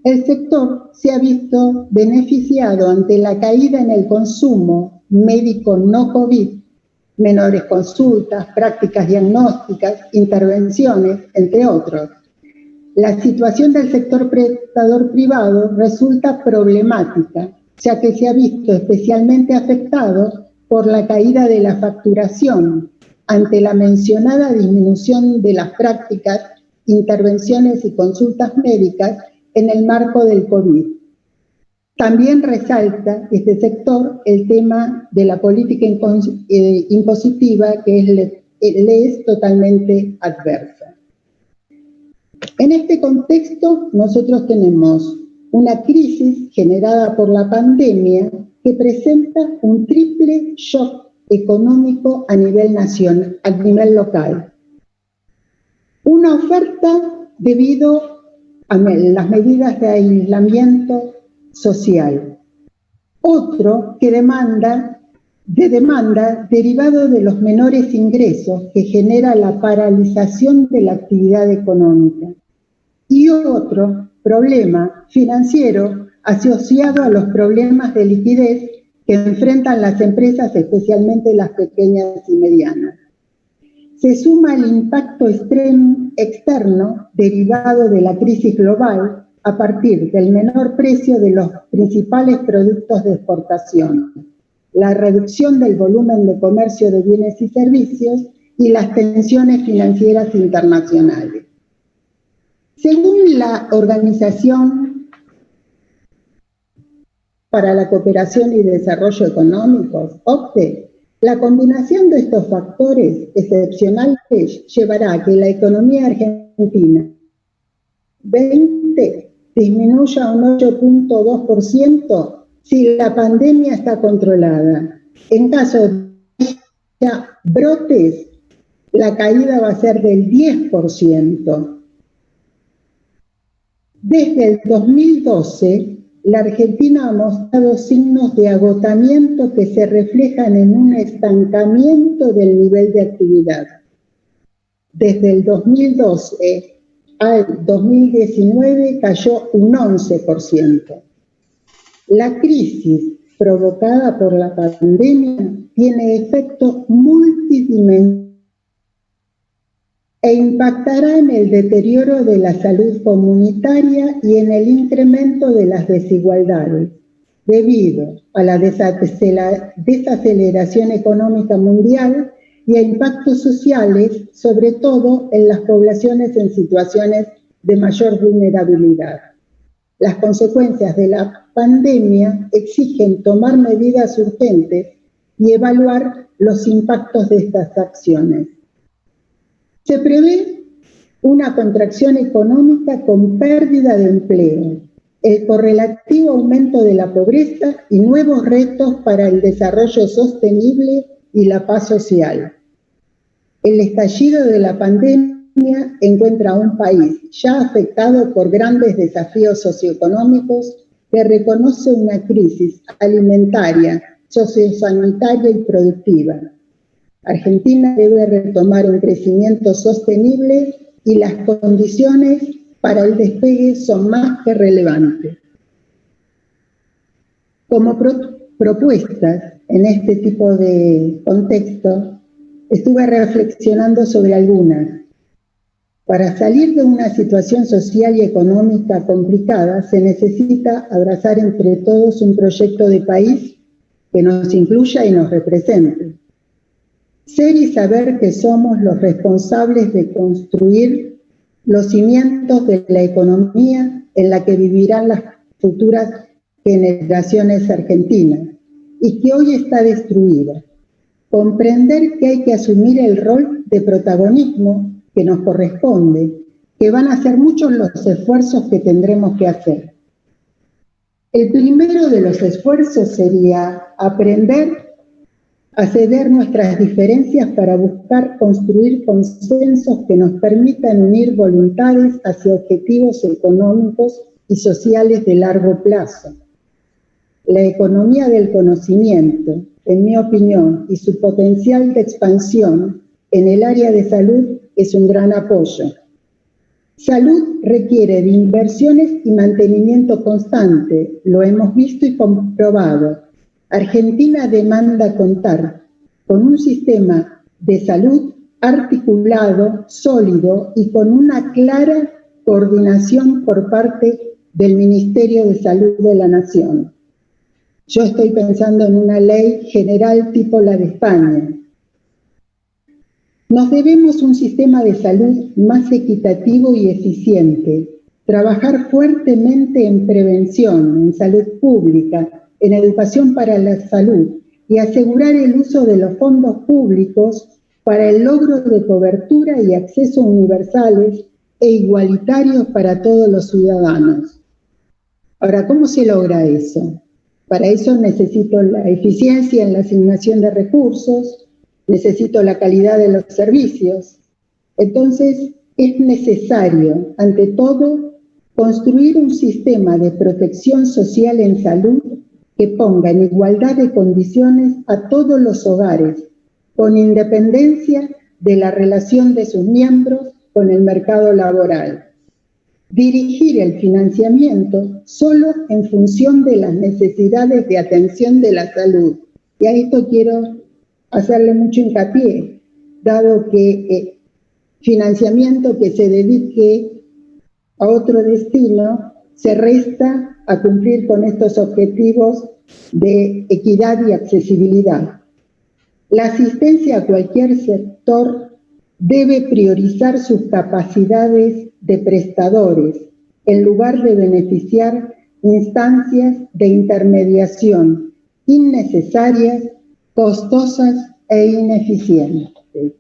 El sector se ha visto beneficiado ante la caída en el consumo médico no COVID, menores consultas, prácticas diagnósticas, intervenciones, entre otros. La situación del sector prestador privado resulta problemática, ya que se ha visto especialmente afectado por la caída de la facturación ante la mencionada disminución de las prácticas, intervenciones y consultas médicas en el marco del COVID. También resalta este sector el tema de la política impositiva que le es totalmente adversa. En este contexto, nosotros tenemos una crisis generada por la pandemia que presenta un triple shock económico a nivel nacional, a nivel local. Una oferta debido a las medidas de aislamiento social. Otro que demanda derivado de los menores ingresos que genera la paralización de la actividad económica. Y otro problema financiero asociado a los problemas de liquidez que enfrentan las empresas, especialmente las pequeñas y medianas. Se suma el impacto externo derivado de la crisis global a partir del menor precio de los principales productos de exportación, la reducción del volumen de comercio de bienes y servicios y las tensiones financieras internacionales. Según la Organización para la Cooperación y Desarrollo Económicos, OCDE, la combinación de estos factores excepcionales llevará a que la economía argentina 2020 disminuya un 8.2% si la pandemia está controlada. En caso de brotes, la caída va a ser del 10%. Desde el 2012, la Argentina ha mostrado signos de agotamiento que se reflejan en un estancamiento del nivel de actividad. Desde el 2012 al 2019 cayó un 11%. La crisis provocada por la pandemia tiene efectos multidimensionales e impactará en el deterioro de la salud comunitaria y en el incremento de las desigualdades, debido a la desaceleración económica mundial y a impactos sociales, sobre todo en las poblaciones en situaciones de mayor vulnerabilidad. Las consecuencias de la pandemia exigen tomar medidas urgentes y evaluar los impactos de estas acciones. Se prevé una contracción económica con pérdida de empleo, el correlativo aumento de la pobreza y nuevos retos para el desarrollo sostenible y la paz social. El estallido de la pandemia encuentra a un país ya afectado por grandes desafíos socioeconómicos que reconoce una crisis alimentaria, sociosanitaria y productiva. Argentina debe retomar un crecimiento sostenible y las condiciones para el despegue son más que relevantes. Como propuestas en este tipo de contexto, estuve reflexionando sobre algunas. Para salir de una situación social y económica complicada, se necesita abrazar entre todos un proyecto de país que nos incluya y nos represente. Ser y saber que somos los responsables de construir los cimientos de la economía en la que vivirán las futuras generaciones argentinas y que hoy está destruida. Comprender que hay que asumir el rol de protagonismo que nos corresponde, que van a ser muchos los esfuerzos que tendremos que hacer. El primero de los esfuerzos sería aprender a ceder nuestras diferencias para buscar construir consensos que nos permitan unir voluntades hacia objetivos económicos y sociales de largo plazo. La economía del conocimiento, en mi opinión, y su potencial de expansión en el área de salud es un gran apoyo. Salud requiere de inversiones y mantenimiento constante, lo hemos visto y comprobado. Argentina demanda contar con un sistema de salud articulado, sólido y con una clara coordinación por parte del Ministerio de Salud de la Nación. Yo estoy pensando en una ley general tipo la de España. Nos debemos un sistema de salud más equitativo y eficiente, trabajar fuertemente en prevención, en salud pública, en educación para la salud y asegurar el uso de los fondos públicos para el logro de cobertura y acceso universales e igualitarios para todos los ciudadanos. Ahora, ¿cómo se logra eso? Para eso necesito la eficiencia en la asignación de recursos, necesito la calidad de los servicios. Entonces, es necesario, ante todo, construir un sistema de protección social en salud que ponga en igualdad de condiciones a todos los hogares, con independencia de la relación de sus miembros con el mercado laboral. Dirigir el financiamiento solo en función de las necesidades de atención de la salud. Y a esto quiero hacerle mucho hincapié, dado que financiamiento que se dedique a otro destino se resta a cumplir con estos objetivos de equidad y accesibilidad. La asistencia a cualquier sector debe priorizar sus capacidades de prestadores, en lugar de beneficiar instancias de intermediación innecesarias, costosas e ineficientes.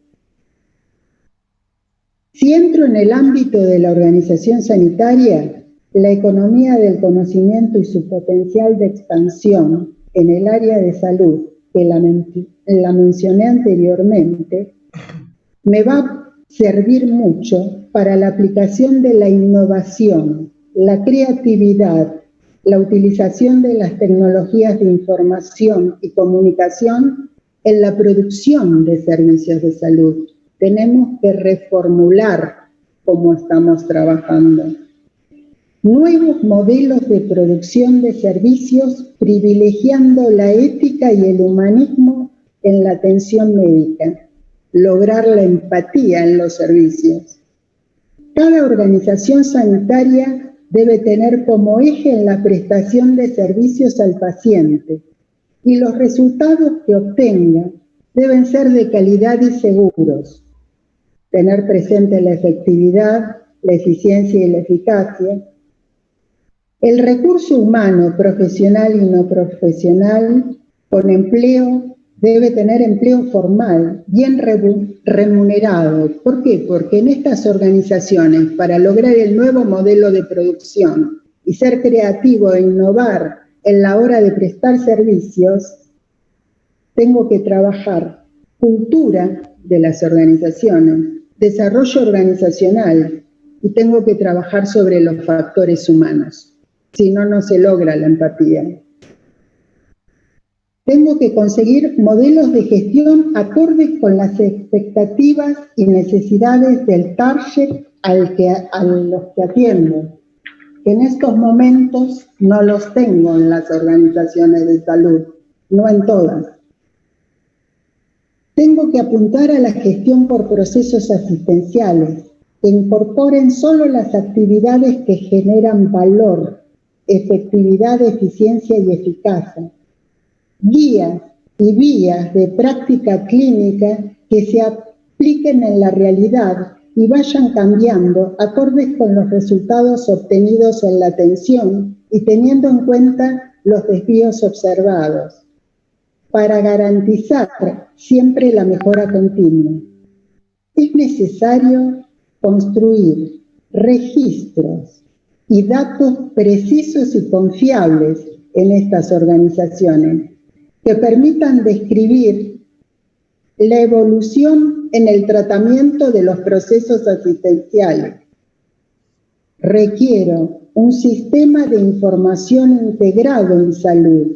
Si entro en el ámbito de la organización sanitaria, la economía del conocimiento y su potencial de expansión en el área de salud, que la mencioné anteriormente, me va a servir mucho para la aplicación de la innovación, la creatividad, la utilización de las tecnologías de información y comunicación en la producción de servicios de salud. Tenemos que reformular cómo estamos trabajando. Nuevos modelos de producción de servicios privilegiando la ética y el humanismo en la atención médica. Lograr la empatía en los servicios. Cada organización sanitaria debe tener como eje en la prestación de servicios al paciente y los resultados que obtenga deben ser de calidad y seguros. Tener presente la efectividad, la eficiencia y la eficacia. El recurso humano, profesional y no profesional, con empleo, debe tener empleo formal, bien remunerado. ¿Por qué? Porque en estas organizaciones, para lograr el nuevo modelo de producción y ser creativo e innovar en la hora de prestar servicios, tengo que trabajar cultura de las organizaciones, desarrollo organizacional y tengo que trabajar sobre los factores humanos. Si no, no se logra la empatía. Tengo que conseguir modelos de gestión acordes con las expectativas y necesidades del target a los que atiendo. En estos momentos no los tengo en las organizaciones de salud, no en todas. Tengo que apuntar a la gestión por procesos asistenciales, que incorporen solo las actividades que generan valor, efectividad, eficiencia y eficacia. Guías y vías de práctica clínica que se apliquen en la realidad y vayan cambiando acordes con los resultados obtenidos en la atención y teniendo en cuenta los desvíos observados, para garantizar siempre la mejora continua. Es necesario construir registros y datos precisos y confiables en estas organizaciones que permitan describir la evolución en el tratamiento de los procesos asistenciales. Requiero un sistema de información integrado en salud,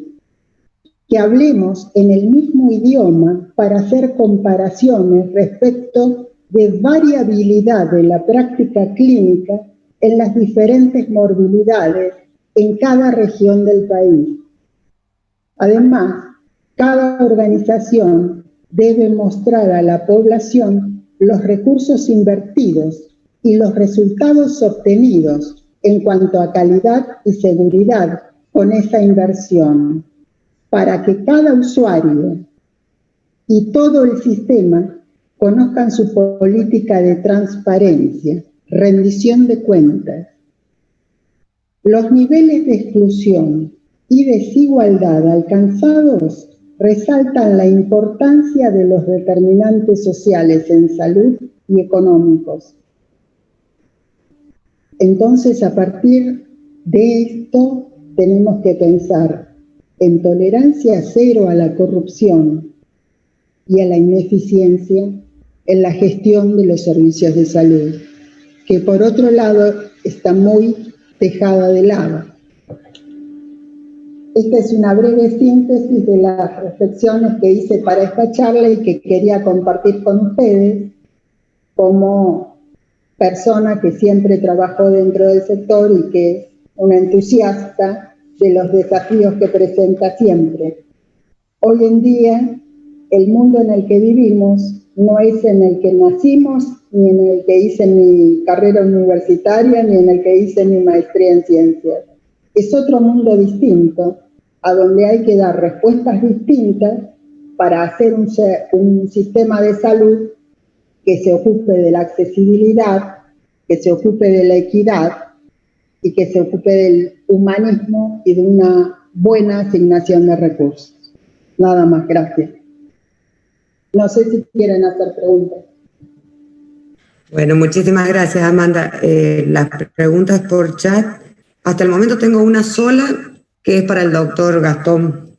que hablemos en el mismo idioma para hacer comparaciones respecto de variabilidad de la práctica clínica en las diferentes morbilidades en cada región del país. Además, cada organización debe mostrar a la población los recursos invertidos y los resultados obtenidos en cuanto a calidad y seguridad con esa inversión, para que cada usuario y todo el sistema conozcan su política de transparencia, rendición de cuentas. Los niveles de exclusión y desigualdad alcanzados resaltan la importancia de los determinantes sociales en salud y económicos. Entonces, a partir de esto, tenemos que pensar en tolerancia cero a la corrupción y a la ineficiencia en la gestión de los servicios de salud, que por otro lado está muy dejada de lado. Esta es una breve síntesis de las reflexiones que hice para esta charla y que quería compartir con ustedes como persona que siempre trabajó dentro del sector y que es una entusiasta de los desafíos que presenta siempre. Hoy en día, el mundo en el que vivimos no es en el que nacimos, ni en el que hice mi carrera universitaria, ni en el que hice mi maestría en ciencias. Es otro mundo distinto, a donde hay que dar respuestas distintas para hacer un sistema de salud que se ocupe de la accesibilidad, que se ocupe de la equidad y que se ocupe del humanismo y de una buena asignación de recursos. Nada más, gracias. No sé si quieren hacer preguntas. Bueno, muchísimas gracias, Amanda. Las preguntas por chat. Hasta el momento tengo una sola, que es para el doctor Gastón.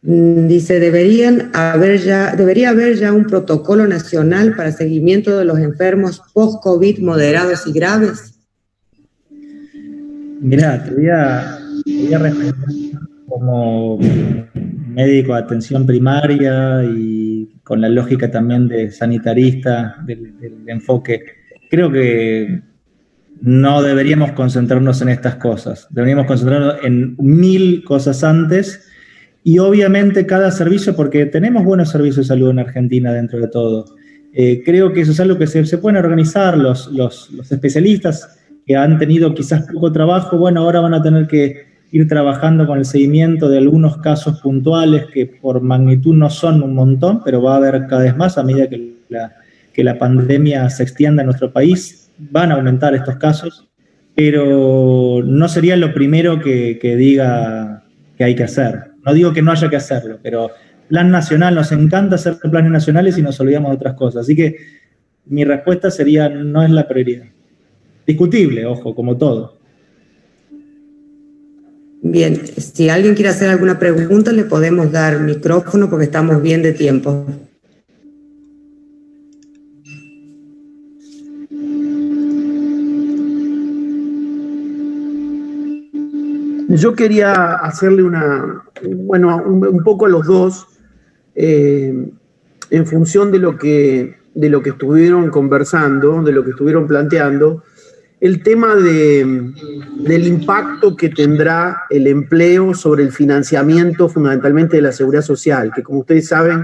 Dice, debería haber ya un protocolo nacional para seguimiento de los enfermos post-COVID moderados y graves. Mirá, te voy a responder como médico de atención primaria y con la lógica también de sanitarista del enfoque. Creo que no deberíamos concentrarnos en estas cosas, deberíamos concentrarnos en 1000 cosas antes y obviamente cada servicio, porque tenemos buenos servicios de salud en Argentina dentro de todo. Creo que eso es algo que se pueden organizar los especialistas que han tenido quizás poco trabajo, bueno, ahora van a tener que ir trabajando con el seguimiento de algunos casos puntuales que por magnitud no son un montón, pero va a haber cada vez más a medida que la pandemia se extienda en nuestro país. Van a aumentar estos casos, pero no sería lo primero que diga que hay que hacer. No digo que no haya que hacerlo, pero plan nacional, nos encanta hacer planes nacionales y nos olvidamos de otras cosas. Así que mi respuesta sería, no es la prioridad. Discutible, ojo, como todo. Bien, si alguien quiere hacer alguna pregunta, le podemos dar micrófono porque estamos bien de tiempo. Yo quería hacerle un poco a los dos, en función de lo que estuvieron conversando, de lo que estuvieron planteando, el tema del impacto que tendrá el empleo sobre el financiamiento fundamentalmente de la seguridad social, que como ustedes saben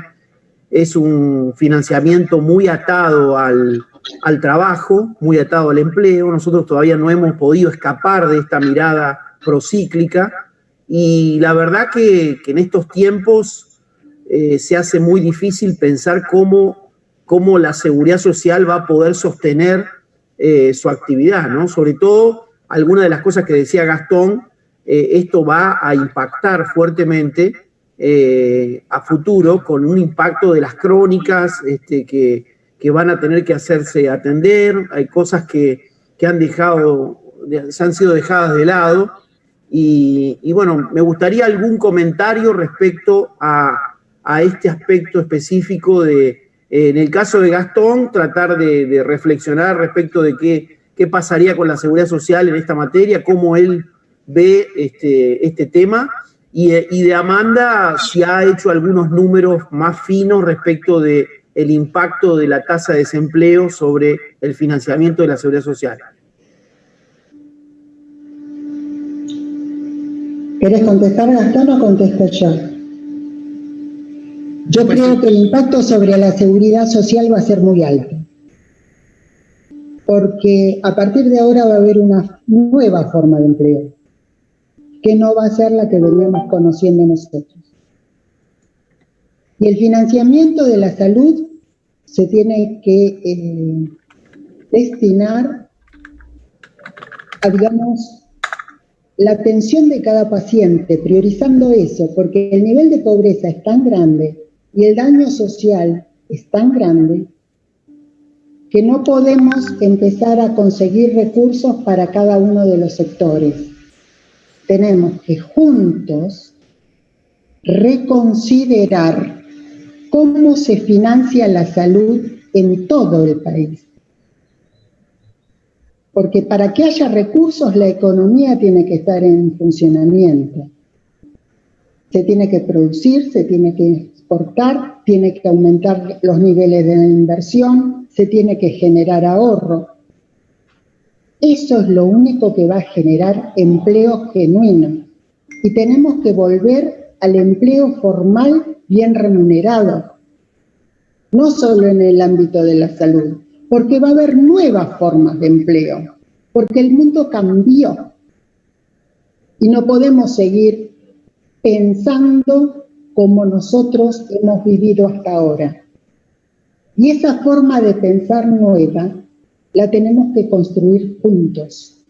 es un financiamiento muy atado al al trabajo, muy atado al empleo. Nosotros todavía no hemos podido escapar de esta mirada procíclica y la verdad que en estos tiempos se hace muy difícil pensar cómo la seguridad social va a poder sostener su actividad, ¿no? Sobre todo, algunas de las cosas que decía Gastón, esto va a impactar fuertemente a futuro con un impacto de las crónicas que van a tener que hacerse atender. Hay cosas que se han sido dejadas de lado y bueno, me gustaría algún comentario respecto a este aspecto específico en el caso de Gastón, tratar de reflexionar respecto de qué pasaría con la seguridad social en esta materia, cómo él ve este tema, y de Amanda si ha hecho algunos números más finos respecto del impacto de la tasa de desempleo sobre el financiamiento de la seguridad social. ¿Querés contestar, Gastón, o contesto yo? Yo creo que el impacto sobre la seguridad social va a ser muy alto, porque a partir de ahora va a haber una nueva forma de empleo, que no va a ser la que veníamos conociendo nosotros. Y el financiamiento de la salud se tiene que destinar a, digamos, la atención de cada paciente, priorizando eso, porque el nivel de pobreza es tan grande y el daño social es tan grande que no podemos empezar a conseguir recursos para cada uno de los sectores. Tenemos que juntos reconsiderar cómo se financia la salud en todo el país. Porque para que haya recursos, la economía tiene que estar en funcionamiento. Se tiene que producir, se tiene que exportar, tiene que aumentar los niveles de inversión, se tiene que generar ahorro. Eso es lo único que va a generar empleo genuino. Y tenemos que volver al empleo formal bien remunerado, no solo en el ámbito de la salud, porque va a haber nuevas formas de empleo, porque el mundo cambió y no podemos seguir pensando como nosotros hemos vivido hasta ahora. Y esa forma de pensar nueva la tenemos que construir juntos.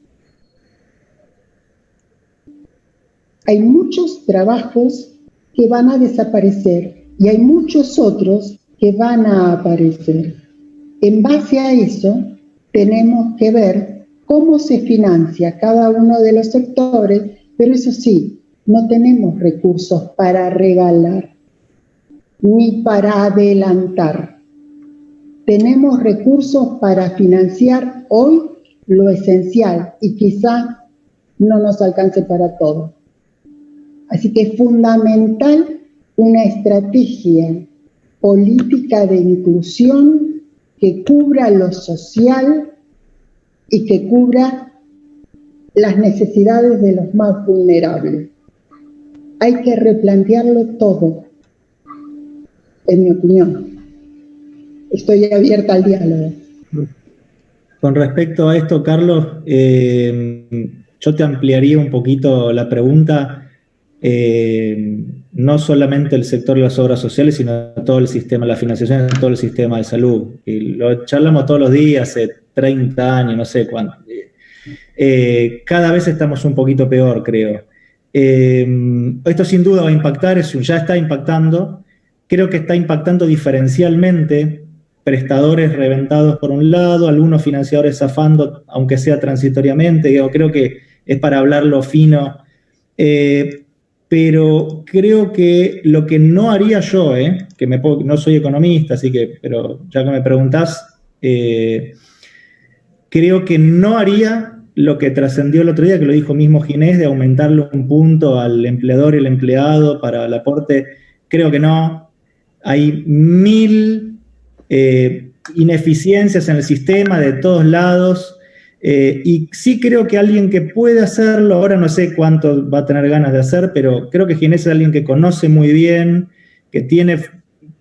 Hay muchos trabajos que van a desaparecer y hay muchos otros que van a aparecer. En base a eso, tenemos que ver cómo se financia cada uno de los sectores, pero eso sí, no tenemos recursos para regalar ni para adelantar. Tenemos recursos para financiar hoy lo esencial y quizá no nos alcance para todo. Así que es fundamental una estrategia política de inclusión que cubra lo social y que cubra las necesidades de los más vulnerables. Hay que replantearlo todo, en mi opinión. Estoy abierta al diálogo. Con respecto a esto, Carlos, yo te ampliaría un poquito la pregunta, no solamente el sector de las obras sociales, sino todo el sistema, la financiación de todo el sistema de salud. Y lo charlamos todos los días, hace 30 años, no sé cuánto. Cada vez estamos un poquito peor, creo. Esto sin duda va a impactar, ya está impactando. Creo que está impactando diferencialmente, prestadores reventados por un lado, algunos financiadores zafando, aunque sea transitoriamente. Yo creo que es para hablarlo fino. Pero creo que lo que no haría yo, que no soy economista, así que, pero ya que me preguntás, creo que no haría lo que trascendió el otro día, que lo dijo mismo Ginés, de aumentarle un punto al empleador y el empleado para el aporte. Creo que no. Hay 1000 ineficiencias en el sistema de todos lados. Y sí creo que alguien que puede hacerlo, ahora no sé cuánto va a tener ganas de hacer, pero creo que Ginés es alguien que conoce muy bien, que tiene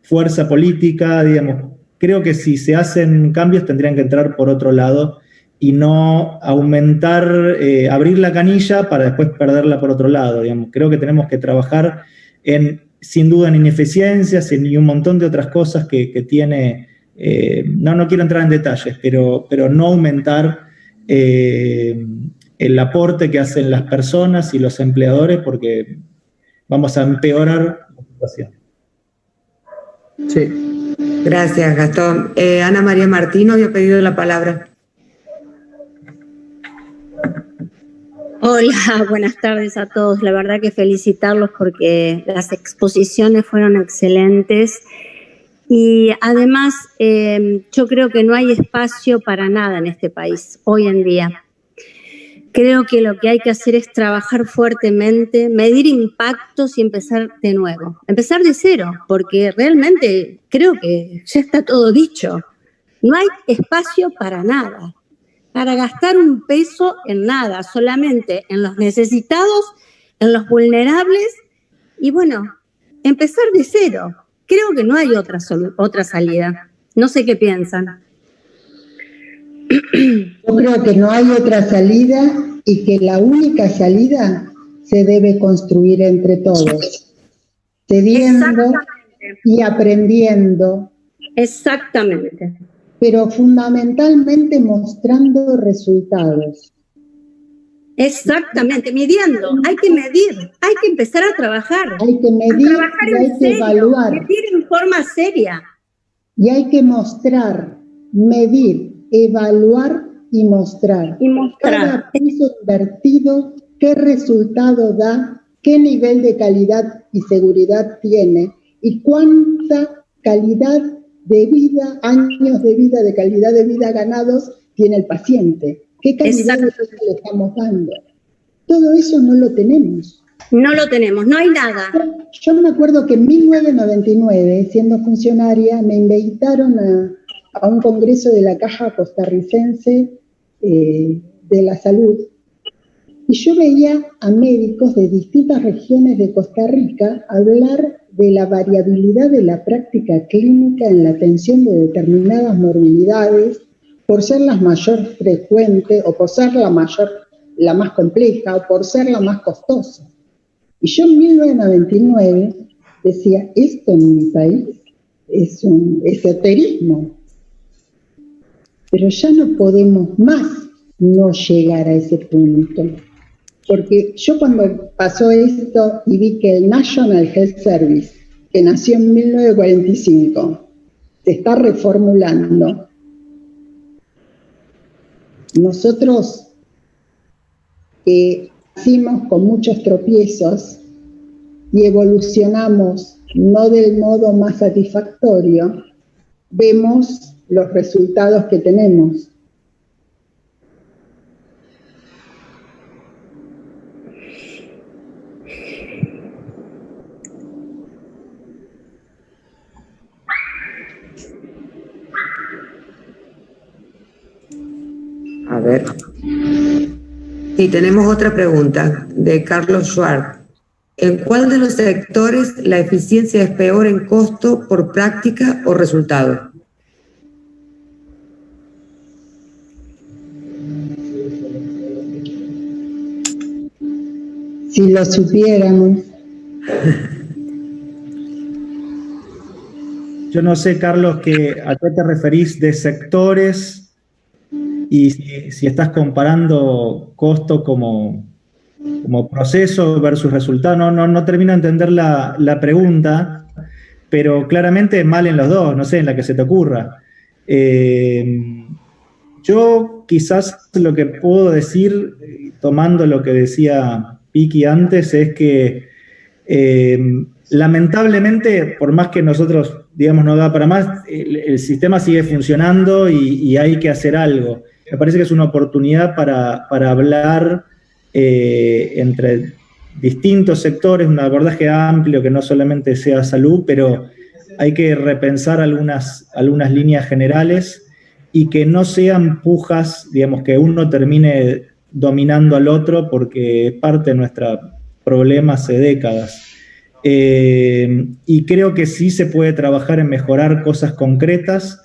fuerza política, digamos, creo que si se hacen cambios tendrían que entrar por otro lado y no aumentar, abrir la canilla para después perderla por otro lado, digamos. Creo que tenemos que trabajar sin duda en ineficiencias y un montón de otras cosas que tiene, no quiero entrar en detalles, pero no aumentar el aporte que hacen las personas y los empleadores, porque vamos a empeorar la situación. Sí. Gracias, Gastón. Ana María Martino había pedido la palabra. Hola, buenas tardes a todos. La verdad que felicitarlos porque las exposiciones fueron excelentes y además yo creo que no hay espacio para nada en este país hoy en día. Creo que lo que hay que hacer es trabajar fuertemente, medir impactos y empezar de nuevo, empezar de cero, porque realmente creo que ya está todo dicho. No hay espacio para nada. Para gastar un peso en nada, solamente en los necesitados, en los vulnerables y bueno, empezar de cero. Creo que no hay otra salida. No sé qué piensan. Yo creo que no hay otra salida y que la única salida se debe construir entre todos, cediendo y aprendiendo. Exactamente. Pero fundamentalmente mostrando resultados. Exactamente, midiendo, hay que medir, hay que empezar a trabajar. Hay que medir y hay que evaluar. Medir en forma seria. Y hay que mostrar, medir, evaluar y mostrar. Cada peso invertido, qué resultado da, qué nivel de calidad y seguridad tiene y cuánta calidad de vida, años de vida, de calidad de vida ganados tiene el paciente. ¿Qué calidad de vida le estamos dando? Todo eso no lo tenemos. No lo tenemos, no hay nada. Yo me acuerdo que en 1999, siendo funcionaria, me invitaron a un congreso de la Caja Costarricense de la Salud. Y yo veía a médicos de distintas regiones de Costa Rica hablar de la variabilidad de la práctica clínica en la atención de determinadas morbilidades, por ser la mayor frecuente, o por ser la más compleja, o por ser la más costosa. Y yo en 1999 decía, esto en mi país es un esoterismo. Pero ya no podemos más no llegar a ese punto. Porque yo cuando pasó esto y vi que el National Health Service, que nació en 1945, se está reformulando, nosotros que nacimos con muchos tropiezos y evolucionamos no del modo más satisfactorio, vemos los resultados que tenemos. A ver. Sí, tenemos otra pregunta de Carlos Schwartz. ¿En cuál de los sectores la eficiencia es peor en costo por práctica o resultado? Si lo supiéramos. Yo no sé, Carlos, ¿a qué te referís de sectores? Y si estás comparando costo como proceso versus resultado, no termino de entender la pregunta, pero claramente mal en los dos, no sé, en la que se te ocurra. Yo quizás lo que puedo decir, tomando lo que decía Piki antes, es que lamentablemente, por más que nosotros, digamos, no da para más, el sistema sigue funcionando y hay que hacer algo. Me parece que es una oportunidad para hablar entre distintos sectores, un abordaje amplio que no solamente sea salud, pero hay que repensar algunas líneas generales y que no sean pujas, digamos, que uno termine dominando al otro, porque es parte de nuestro problema hace décadas. Y creo que sí se puede trabajar en mejorar cosas concretas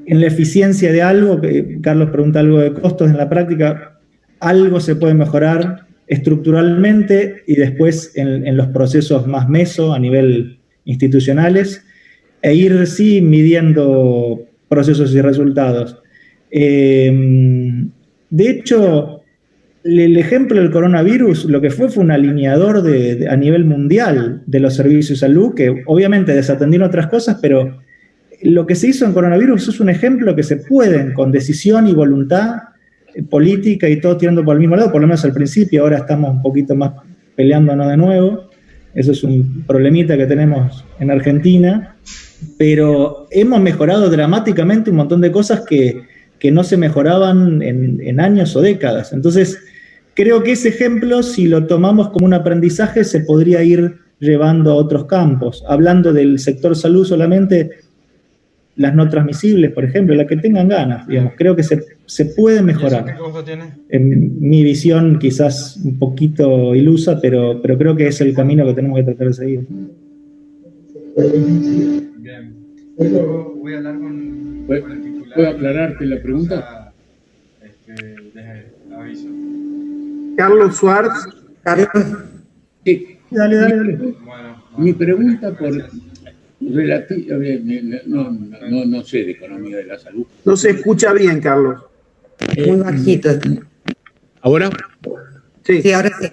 en la eficiencia de algo, que Carlos pregunta algo de costos en la práctica, algo se puede mejorar estructuralmente y después en los procesos más meso a nivel institucionales, e ir sí midiendo procesos y resultados. De hecho, el ejemplo del coronavirus, lo que fue un alineador a nivel mundial de los servicios de salud, que obviamente desatendieron otras cosas, pero lo que se hizo en coronavirus es un ejemplo que se pueden, con decisión y voluntad política y todo tirando por el mismo lado, por lo menos al principio. Ahora estamos un poquito más peleándonos de nuevo. Eso es un problemita que tenemos en Argentina, pero hemos mejorado dramáticamente un montón de cosas que no se mejoraban en años o décadas. Entonces, creo que ese ejemplo, si lo tomamos como un aprendizaje, se podría ir llevando a otros campos. Hablando del sector salud solamente, las no transmisibles, por ejemplo, las que tengan ganas, digamos, creo que se puede mejorar. ¿Qué costo tiene? En mi visión quizás un poquito ilusa, pero creo que es el camino que tenemos que tratar de seguir. Bien. Yo voy a hablar con el titular. ¿Puedo aclararte la pregunta? Aviso. Carlos Schwartz. Carlos. Sí. Dale. Bueno, Mi pregunta no sé de economía de la salud. No se escucha bien, Carlos. Muy bajito. ¿Ahora? Sí, ahora sí.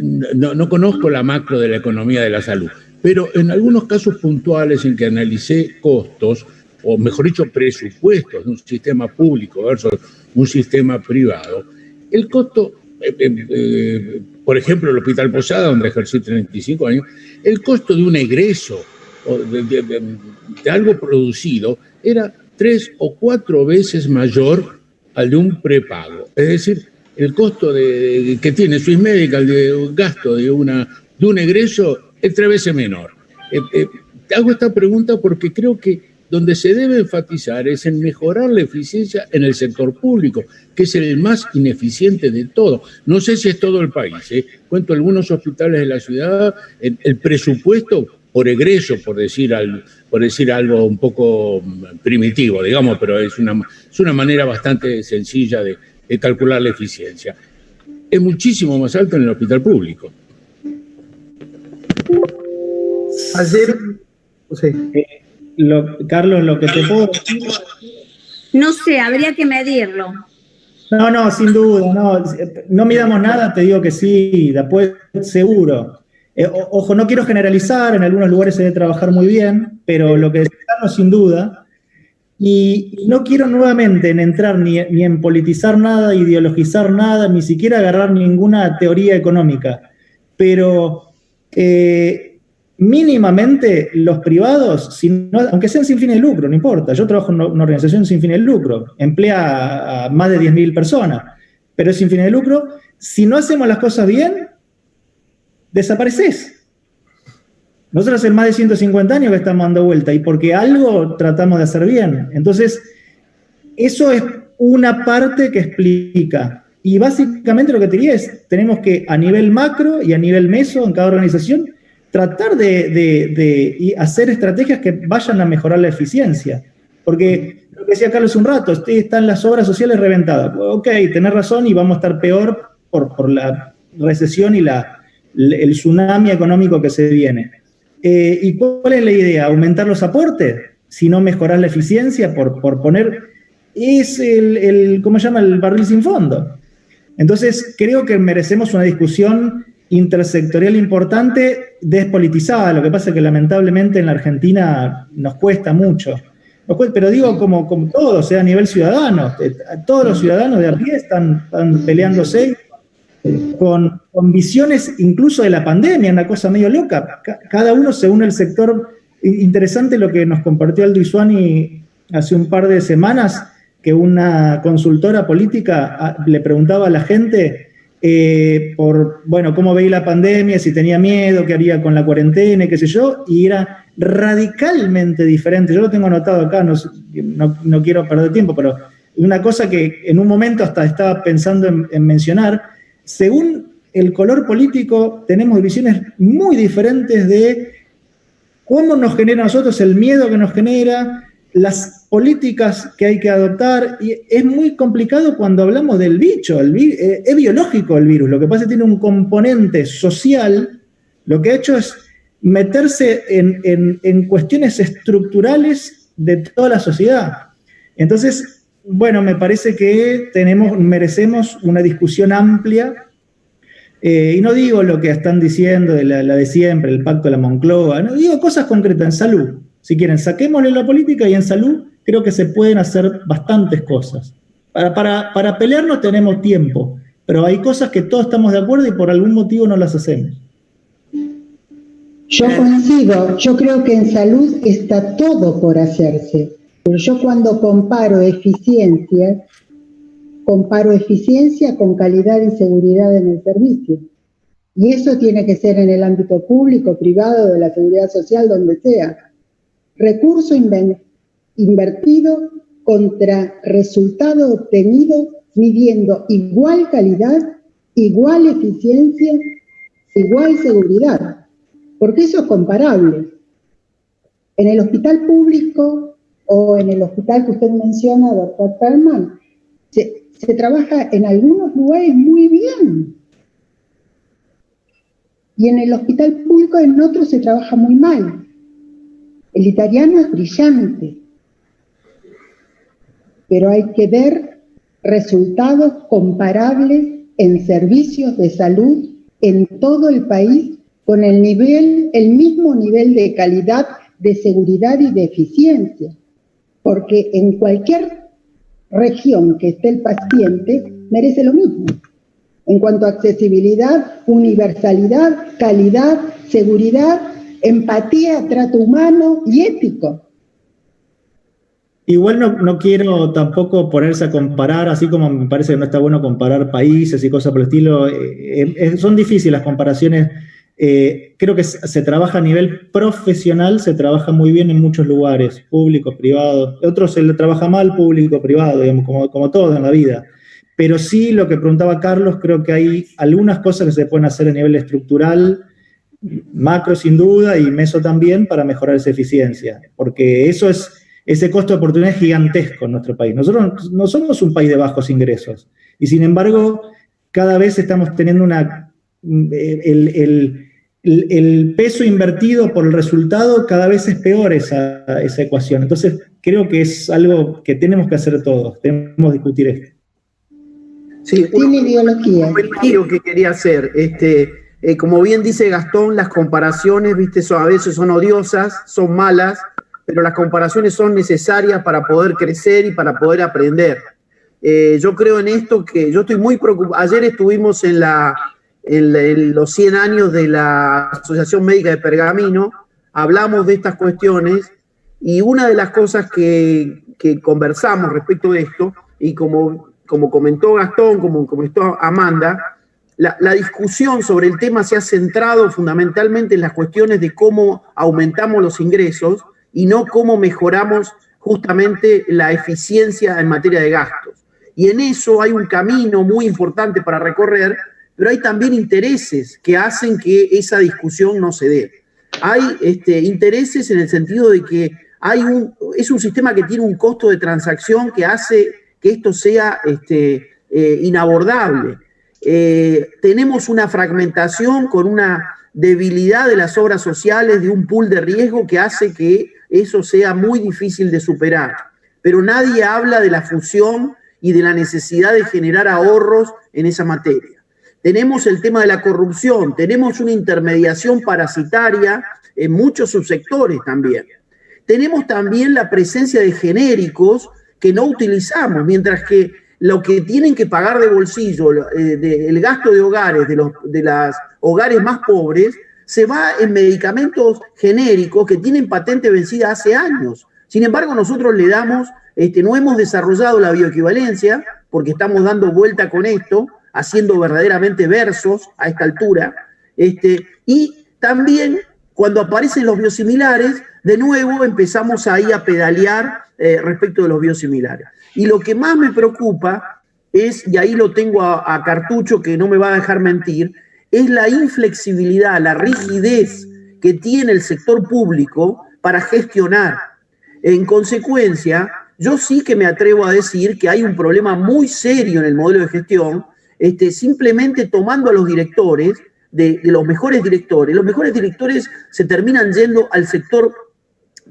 No conozco la macro de la economía de la salud, pero en algunos casos puntuales en que analicé costos, o mejor dicho, presupuestos de un sistema público versus un sistema privado, el costo, por ejemplo, el Hospital Posada, donde ejercí 35 años, el costo de un egreso o de algo producido era 3 o 4 veces mayor al de un prepago. Es decir, el costo que tiene Swiss Medical de un gasto de un egreso es 3 veces menor. Hago esta pregunta porque creo que donde se debe enfatizar es en mejorar la eficiencia en el sector público, que es el más ineficiente de todo. No sé si es todo el país. Cuento algunos hospitales de la ciudad, el presupuesto por egreso, por decir algo un poco primitivo, digamos, pero es una manera bastante sencilla de calcular la eficiencia. Es muchísimo más alto en el hospital público. Ayer, Carlos, lo que te puedo decir... No sé, habría que medirlo. No, sin duda, no midamos nada, te digo que sí, después seguro. Ojo, no quiero generalizar, en algunos lugares se debe trabajar muy bien, pero lo que decía Carlos, sin duda, y no quiero nuevamente entrar ni en politizar nada, ideologizar nada, ni siquiera agarrar ninguna teoría económica, pero mínimamente los privados, aunque sean sin fines de lucro, no importa, yo trabajo en una organización sin fines de lucro, emplea a más de 10.000 personas, pero es sin fines de lucro, si no hacemos las cosas bien, desapareces. Nosotros hace más de 150 años que estamos dando vuelta y porque algo tratamos de hacer bien. Entonces, eso es una parte que explica. Y básicamente lo que te diría es, tenemos que a nivel macro y a nivel meso en cada organización tratar de hacer estrategias que vayan a mejorar la eficiencia. Porque lo que decía Carlos un rato, están las obras sociales reventadas. Ok, tenés razón y vamos a estar peor por la recesión y el tsunami económico que se viene. ¿Y cuál es la idea? ¿Aumentar los aportes? Si no mejorar la eficiencia por poner... Es ¿cómo se llama? El barril sin fondo. Entonces, creo que merecemos una discusión intersectorial importante, despolitizada. Lo que pasa es que lamentablemente en la Argentina nos cuesta mucho. Pero digo como todos, a nivel ciudadano. Todos los ciudadanos de a pie están peleándose con visiones incluso de la pandemia, una cosa medio loca. Cada uno según el sector. Interesante lo que nos compartió Aldo Isuani hace un par de semanas, que una consultora política le preguntaba a la gente cómo veía la pandemia, si tenía miedo, qué haría con la cuarentena, qué sé yo, y era radicalmente diferente. Yo lo tengo anotado acá, no quiero perder tiempo, pero una cosa que en un momento hasta estaba pensando en mencionar, según el color político tenemos visiones muy diferentes de cómo nos genera a nosotros el miedo que nos genera, las políticas que hay que adoptar, y es muy complicado cuando hablamos del bicho, es biológico el virus, lo que pasa es que tiene un componente social, lo que ha hecho es meterse en cuestiones estructurales de toda la sociedad. Entonces, bueno, me parece que merecemos una discusión amplia, y no digo lo que están diciendo de la de siempre, el pacto de la Moncloa, no digo cosas concretas en salud. Si quieren, saquémosle la política, y en salud creo que se pueden hacer bastantes cosas. Para pelearnos tenemos tiempo, pero hay cosas que todos estamos de acuerdo y por algún motivo no las hacemos. Yo coincido, yo creo que en salud está todo por hacerse, pero yo cuando comparo eficiencia con calidad y seguridad en el servicio. Y eso tiene que ser en el ámbito público, privado, de la seguridad social, donde sea. Recurso invertido contra resultado obtenido, midiendo igual calidad, igual eficiencia, igual seguridad, porque eso es comparable. En el hospital público o en el hospital que usted menciona, doctor Perlman, se trabaja en algunos lugares muy bien, y en el hospital público en otros se trabaja muy mal. El italiano es brillante, pero hay que ver resultados comparables en servicios de salud en todo el país con el mismo nivel de calidad, de seguridad y de eficiencia, porque en cualquier región que esté el paciente merece lo mismo, en cuanto a accesibilidad, universalidad, calidad, seguridad, empatía, trato humano y ético. Igual no quiero tampoco ponerse a comparar, así como me parece que no está bueno comparar países y cosas por el estilo. Son difíciles las comparaciones. Creo que se trabaja a nivel profesional, se trabaja muy bien en muchos lugares, público, privado. Otros se le trabaja mal, público, privado, digamos, como todo en la vida. Pero sí, lo que preguntaba Carlos, creo que hay algunas cosas que se pueden hacer a nivel estructural, macro sin duda, y meso también, para mejorar esa eficiencia. Porque ese costo de oportunidad es gigantesco en nuestro país. Nosotros no somos un país de bajos ingresos. Y sin embargo, cada vez estamos teniendo el peso invertido por el resultado cada vez es peor esa ecuación. Entonces, creo que es algo que tenemos que hacer todos. Tenemos que discutir esto. Sí, tiene ideología. Un comentario que quería hacer. Como bien dice Gastón, las comparaciones, viste, a veces son odiosas, son malas, pero las comparaciones son necesarias para poder crecer y para poder aprender. Yo creo en esto, que yo estoy muy preocupado. Ayer estuvimos en los 100 años de la Asociación Médica de Pergamino, hablamos de estas cuestiones, y una de las cosas que conversamos respecto de esto, y como comentó Gastón, como comentó Amanda, la discusión sobre el tema se ha centrado fundamentalmente en las cuestiones de cómo aumentamos los ingresos y no cómo mejoramos justamente la eficiencia en materia de gastos. Y en eso hay un camino muy importante para recorrer, pero hay también intereses que hacen que esa discusión no se dé. Hay intereses en el sentido de que es un sistema que tiene un costo de transacción que hace que esto sea inabordable. Tenemos una fragmentación con una debilidad de las obras sociales, de un pool de riesgo que hace que eso sea muy difícil de superar. Pero nadie habla de la fusión y de la necesidad de generar ahorros en esa materia. Tenemos el tema de la corrupción, tenemos una intermediación parasitaria en muchos subsectores también. Tenemos también la presencia de genéricos que no utilizamos, mientras que lo que tienen que pagar de bolsillo, el gasto de hogares, de los hogares más pobres, se va en medicamentos genéricos que tienen patente vencida hace años. Sin embargo, nosotros le damos, no hemos desarrollado la bioequivalencia, porque estamos dando vuelta con esto, haciendo verdaderamente versos a esta altura, y también cuando aparecen los biosimilares, de nuevo empezamos ahí a pedalear respecto de los biosimilares. Y lo que más me preocupa es, y ahí lo tengo a Cartucho que no me va a dejar mentir, es la inflexibilidad, la rigidez que tiene el sector público para gestionar. En consecuencia, yo sí que me atrevo a decir que hay un problema muy serio en el modelo de gestión, simplemente tomando a los directores, de los mejores directores se terminan yendo al sector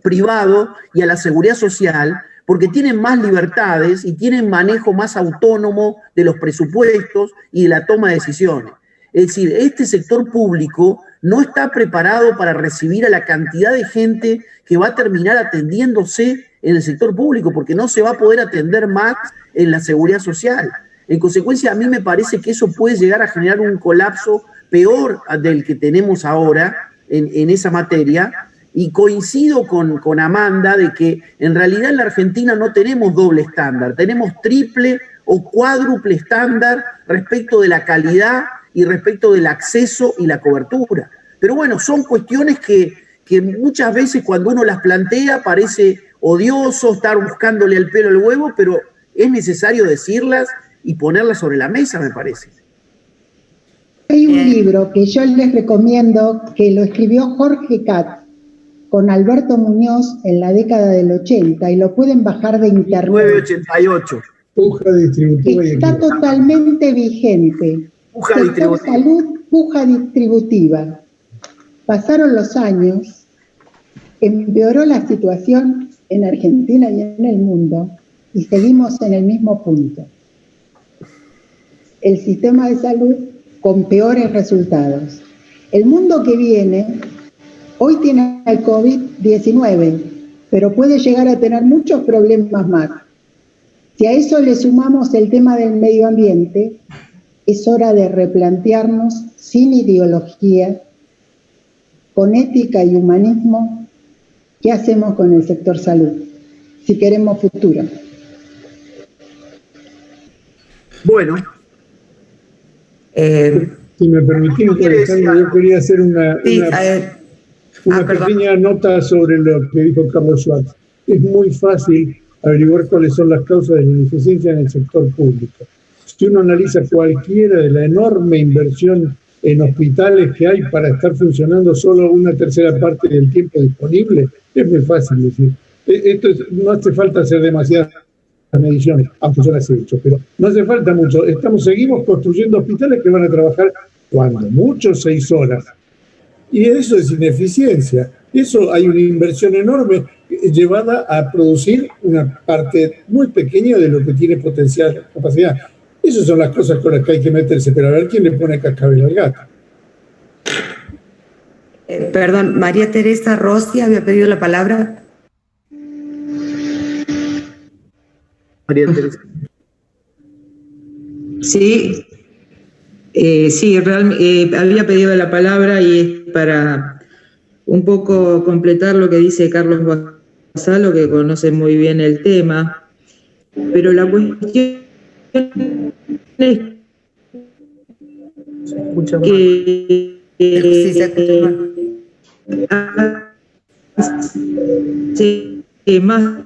privado y a la seguridad social porque tienen más libertades y tienen manejo más autónomo de los presupuestos y de la toma de decisiones. Es decir, este sector público no está preparado para recibir a la cantidad de gente que va a terminar atendiéndose en el sector público, porque no se va a poder atender más en la seguridad social. En consecuencia, a mí me parece que eso puede llegar a generar un colapso peor del que tenemos ahora en esa materia, y coincido con Amanda de que en realidad en la Argentina no tenemos doble estándar, tenemos triple o cuádruple estándar respecto de la calidad y respecto del acceso y la cobertura. Pero bueno, son cuestiones que muchas veces cuando uno las plantea parece odioso estar buscándole el pelo al huevo, pero es necesario decirlas y ponerlas sobre la mesa, me parece. Hay un libro que yo les recomiendo, que lo escribió Jorge Katz con Alberto Muñoz en la década del 80, y lo pueden bajar de internet. 988. Puja distributiva. Está totalmente vigente. Puja distributiva. Salud, puja distributiva. Pasaron los años, empeoró la situación en Argentina y en el mundo, y seguimos en el mismo punto. El sistema de salud con peores resultados. El mundo que viene, hoy tiene el COVID-19, pero puede llegar a tener muchos problemas más. Si a eso le sumamos el tema del medio ambiente, es hora de replantearnos sin ideología, con ética y humanismo, qué hacemos con el sector salud, si queremos futuro. Bueno. Si me permitís, Alejandro, yo quería hacer una pequeña nota sobre lo que dijo Carlos Schwartz. Es muy fácil averiguar cuáles son las causas de la ineficiencia en el sector público. Si uno analiza cualquiera de la enorme inversión en hospitales que hay para estar funcionando solo una tercera parte del tiempo disponible, es muy fácil decir. No hace falta hacer demasiadas mediciones, aunque yo las he hecho, pero no hace falta mucho. Seguimos construyendo hospitales que van a trabajar cuando mucho 6 horas. Y eso es ineficiencia. Eso hay una inversión enorme llevada a producir una parte muy pequeña de lo que tiene potencial, capacidad. Esas son las cosas con las que hay que meterse, pero a ver quién le pone cascabel al gato. Perdón, María Teresa Rossi había pedido la palabra. María Teresa. Sí, había pedido la palabra y es para un poco completar lo que dice Carlos Basalo, que conoce muy bien el tema, pero la cuestión es que más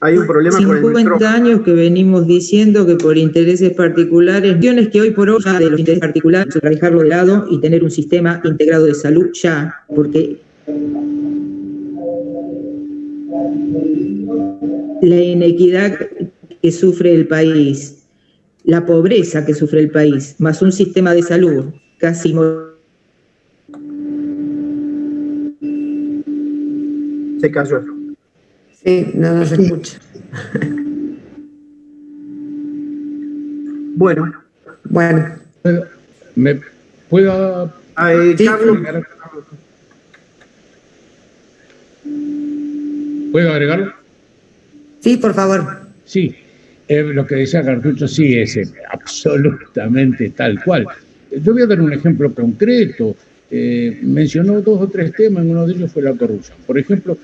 hay un problema 50 con el micrófono. años que venimos diciendo que por intereses particulares, que hoy por hoy de los intereses particulares, dejarlo de lado y tener un sistema integrado de salud ya, porque la inequidad que sufre el país, la pobreza que sufre el país, más un sistema de salud casi se cayó. Sí, no se escucha. Bueno. ¿Me puedo...? Sí. ¿Puedo agregarlo? Sí, por favor. Sí, lo que decía Cartucho sí es absolutamente tal cual. Yo voy a dar un ejemplo concreto. Mencionó 2 o 3 temas, uno de ellos fue la corrupción. Por ejemplo,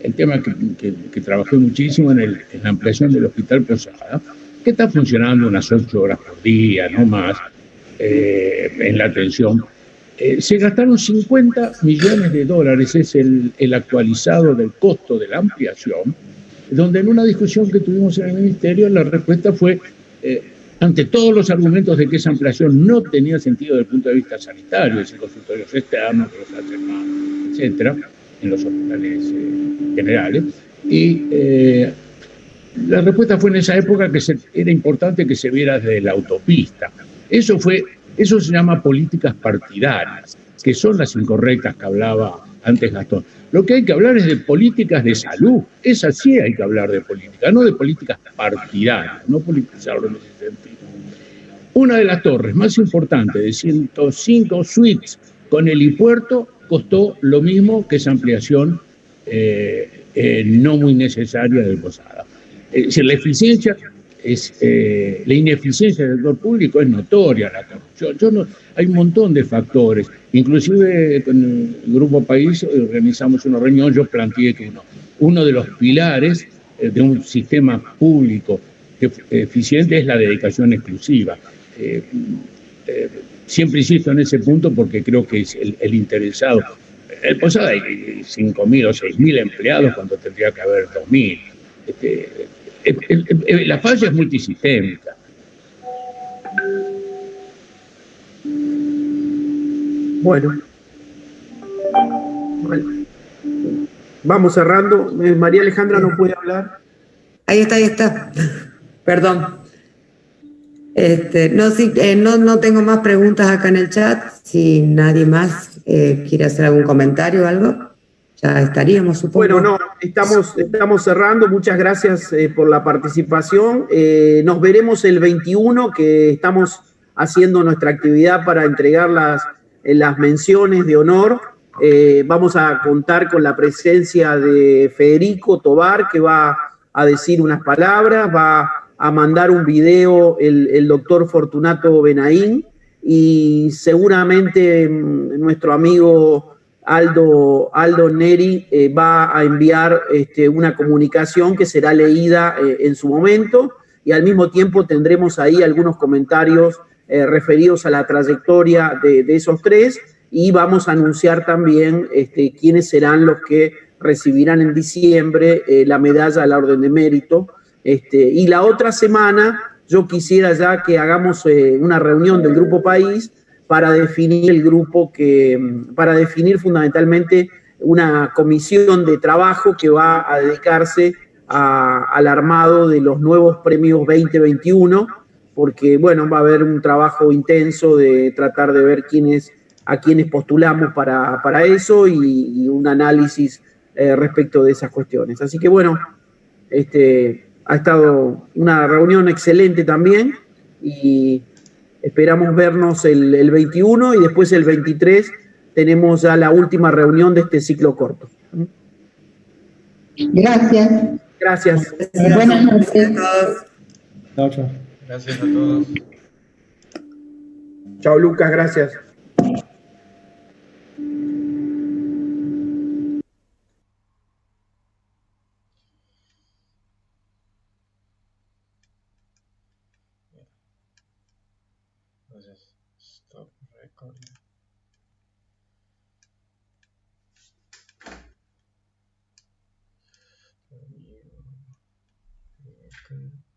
el tema que trabajé muchísimo en la ampliación del Hospital Posada, que está funcionando unas 8 horas por día, no más, en la atención. Se gastaron $50 millones, es el actualizado del costo de la ampliación, donde en una discusión que tuvimos en el Ministerio la respuesta fue ante todos los argumentos de que esa ampliación no tenía sentido desde el punto de vista sanitario, es decir, consultorios externos, que los hacen más, etcétera, en los hospitales generales. Y la respuesta fue en esa época que era importante que se viera desde la autopista. Eso se llama políticas partidarias, que son las incorrectas que hablaba antes Gastón. Lo que hay que hablar es de políticas de salud. Esas sí hay que hablar de política, no de políticas partidarias, no politizarlo en ese sentido. Una de las torres más importantes, de 105 suites con helipuerto, costó lo mismo que esa ampliación no muy necesaria del Posada. Es decir, la ineficiencia del sector público es notoria, la corrupción. Hay un montón de factores. Inclusive con el Grupo País organizamos una reunión, yo planteé que uno de los pilares de un sistema público eficiente es la dedicación exclusiva. Siempre insisto en ese punto porque creo que es el interesado. El Posada hay 5.000 o 6.000 empleados cuando tendría que haber 2.000. La falla es multisistémica. Bueno, vamos cerrando. María Alejandra no puede hablar. Ahí está. Perdón. No tengo más preguntas acá en el chat. Si nadie más quiere hacer algún comentario o algo, ya estaríamos, supongo. Bueno, no, estamos cerrando. Muchas gracias por la participación. Nos veremos el 21, que estamos haciendo nuestra actividad para entregar las menciones de honor. Vamos a contar con la presencia de Federico Tobar, que va a decir unas palabras, va a mandar un video el doctor Fortunato Benaín, y seguramente nuestro amigo Aldo Neri va a enviar una comunicación que será leída en su momento, y al mismo tiempo tendremos ahí algunos comentarios referidos a la trayectoria de esos tres, y vamos a anunciar también quiénes serán los que recibirán en diciembre la medalla a la Orden de Mérito. Y la otra semana yo quisiera ya que hagamos una reunión del Grupo País para definir para definir fundamentalmente una comisión de trabajo que va a dedicarse al armado de los nuevos premios 2021, porque bueno, va a haber un trabajo intenso de tratar de ver a quiénes postulamos para eso, y un análisis respecto de esas cuestiones. Así que bueno, ha estado una reunión excelente también, y esperamos vernos el 21, y después el 23 tenemos ya la última reunión de este ciclo corto. Gracias. Gracias. Buenas noches. Chao. Gracias a todos. Chao, Lucas, gracias. Entonces, stop recording. Okay.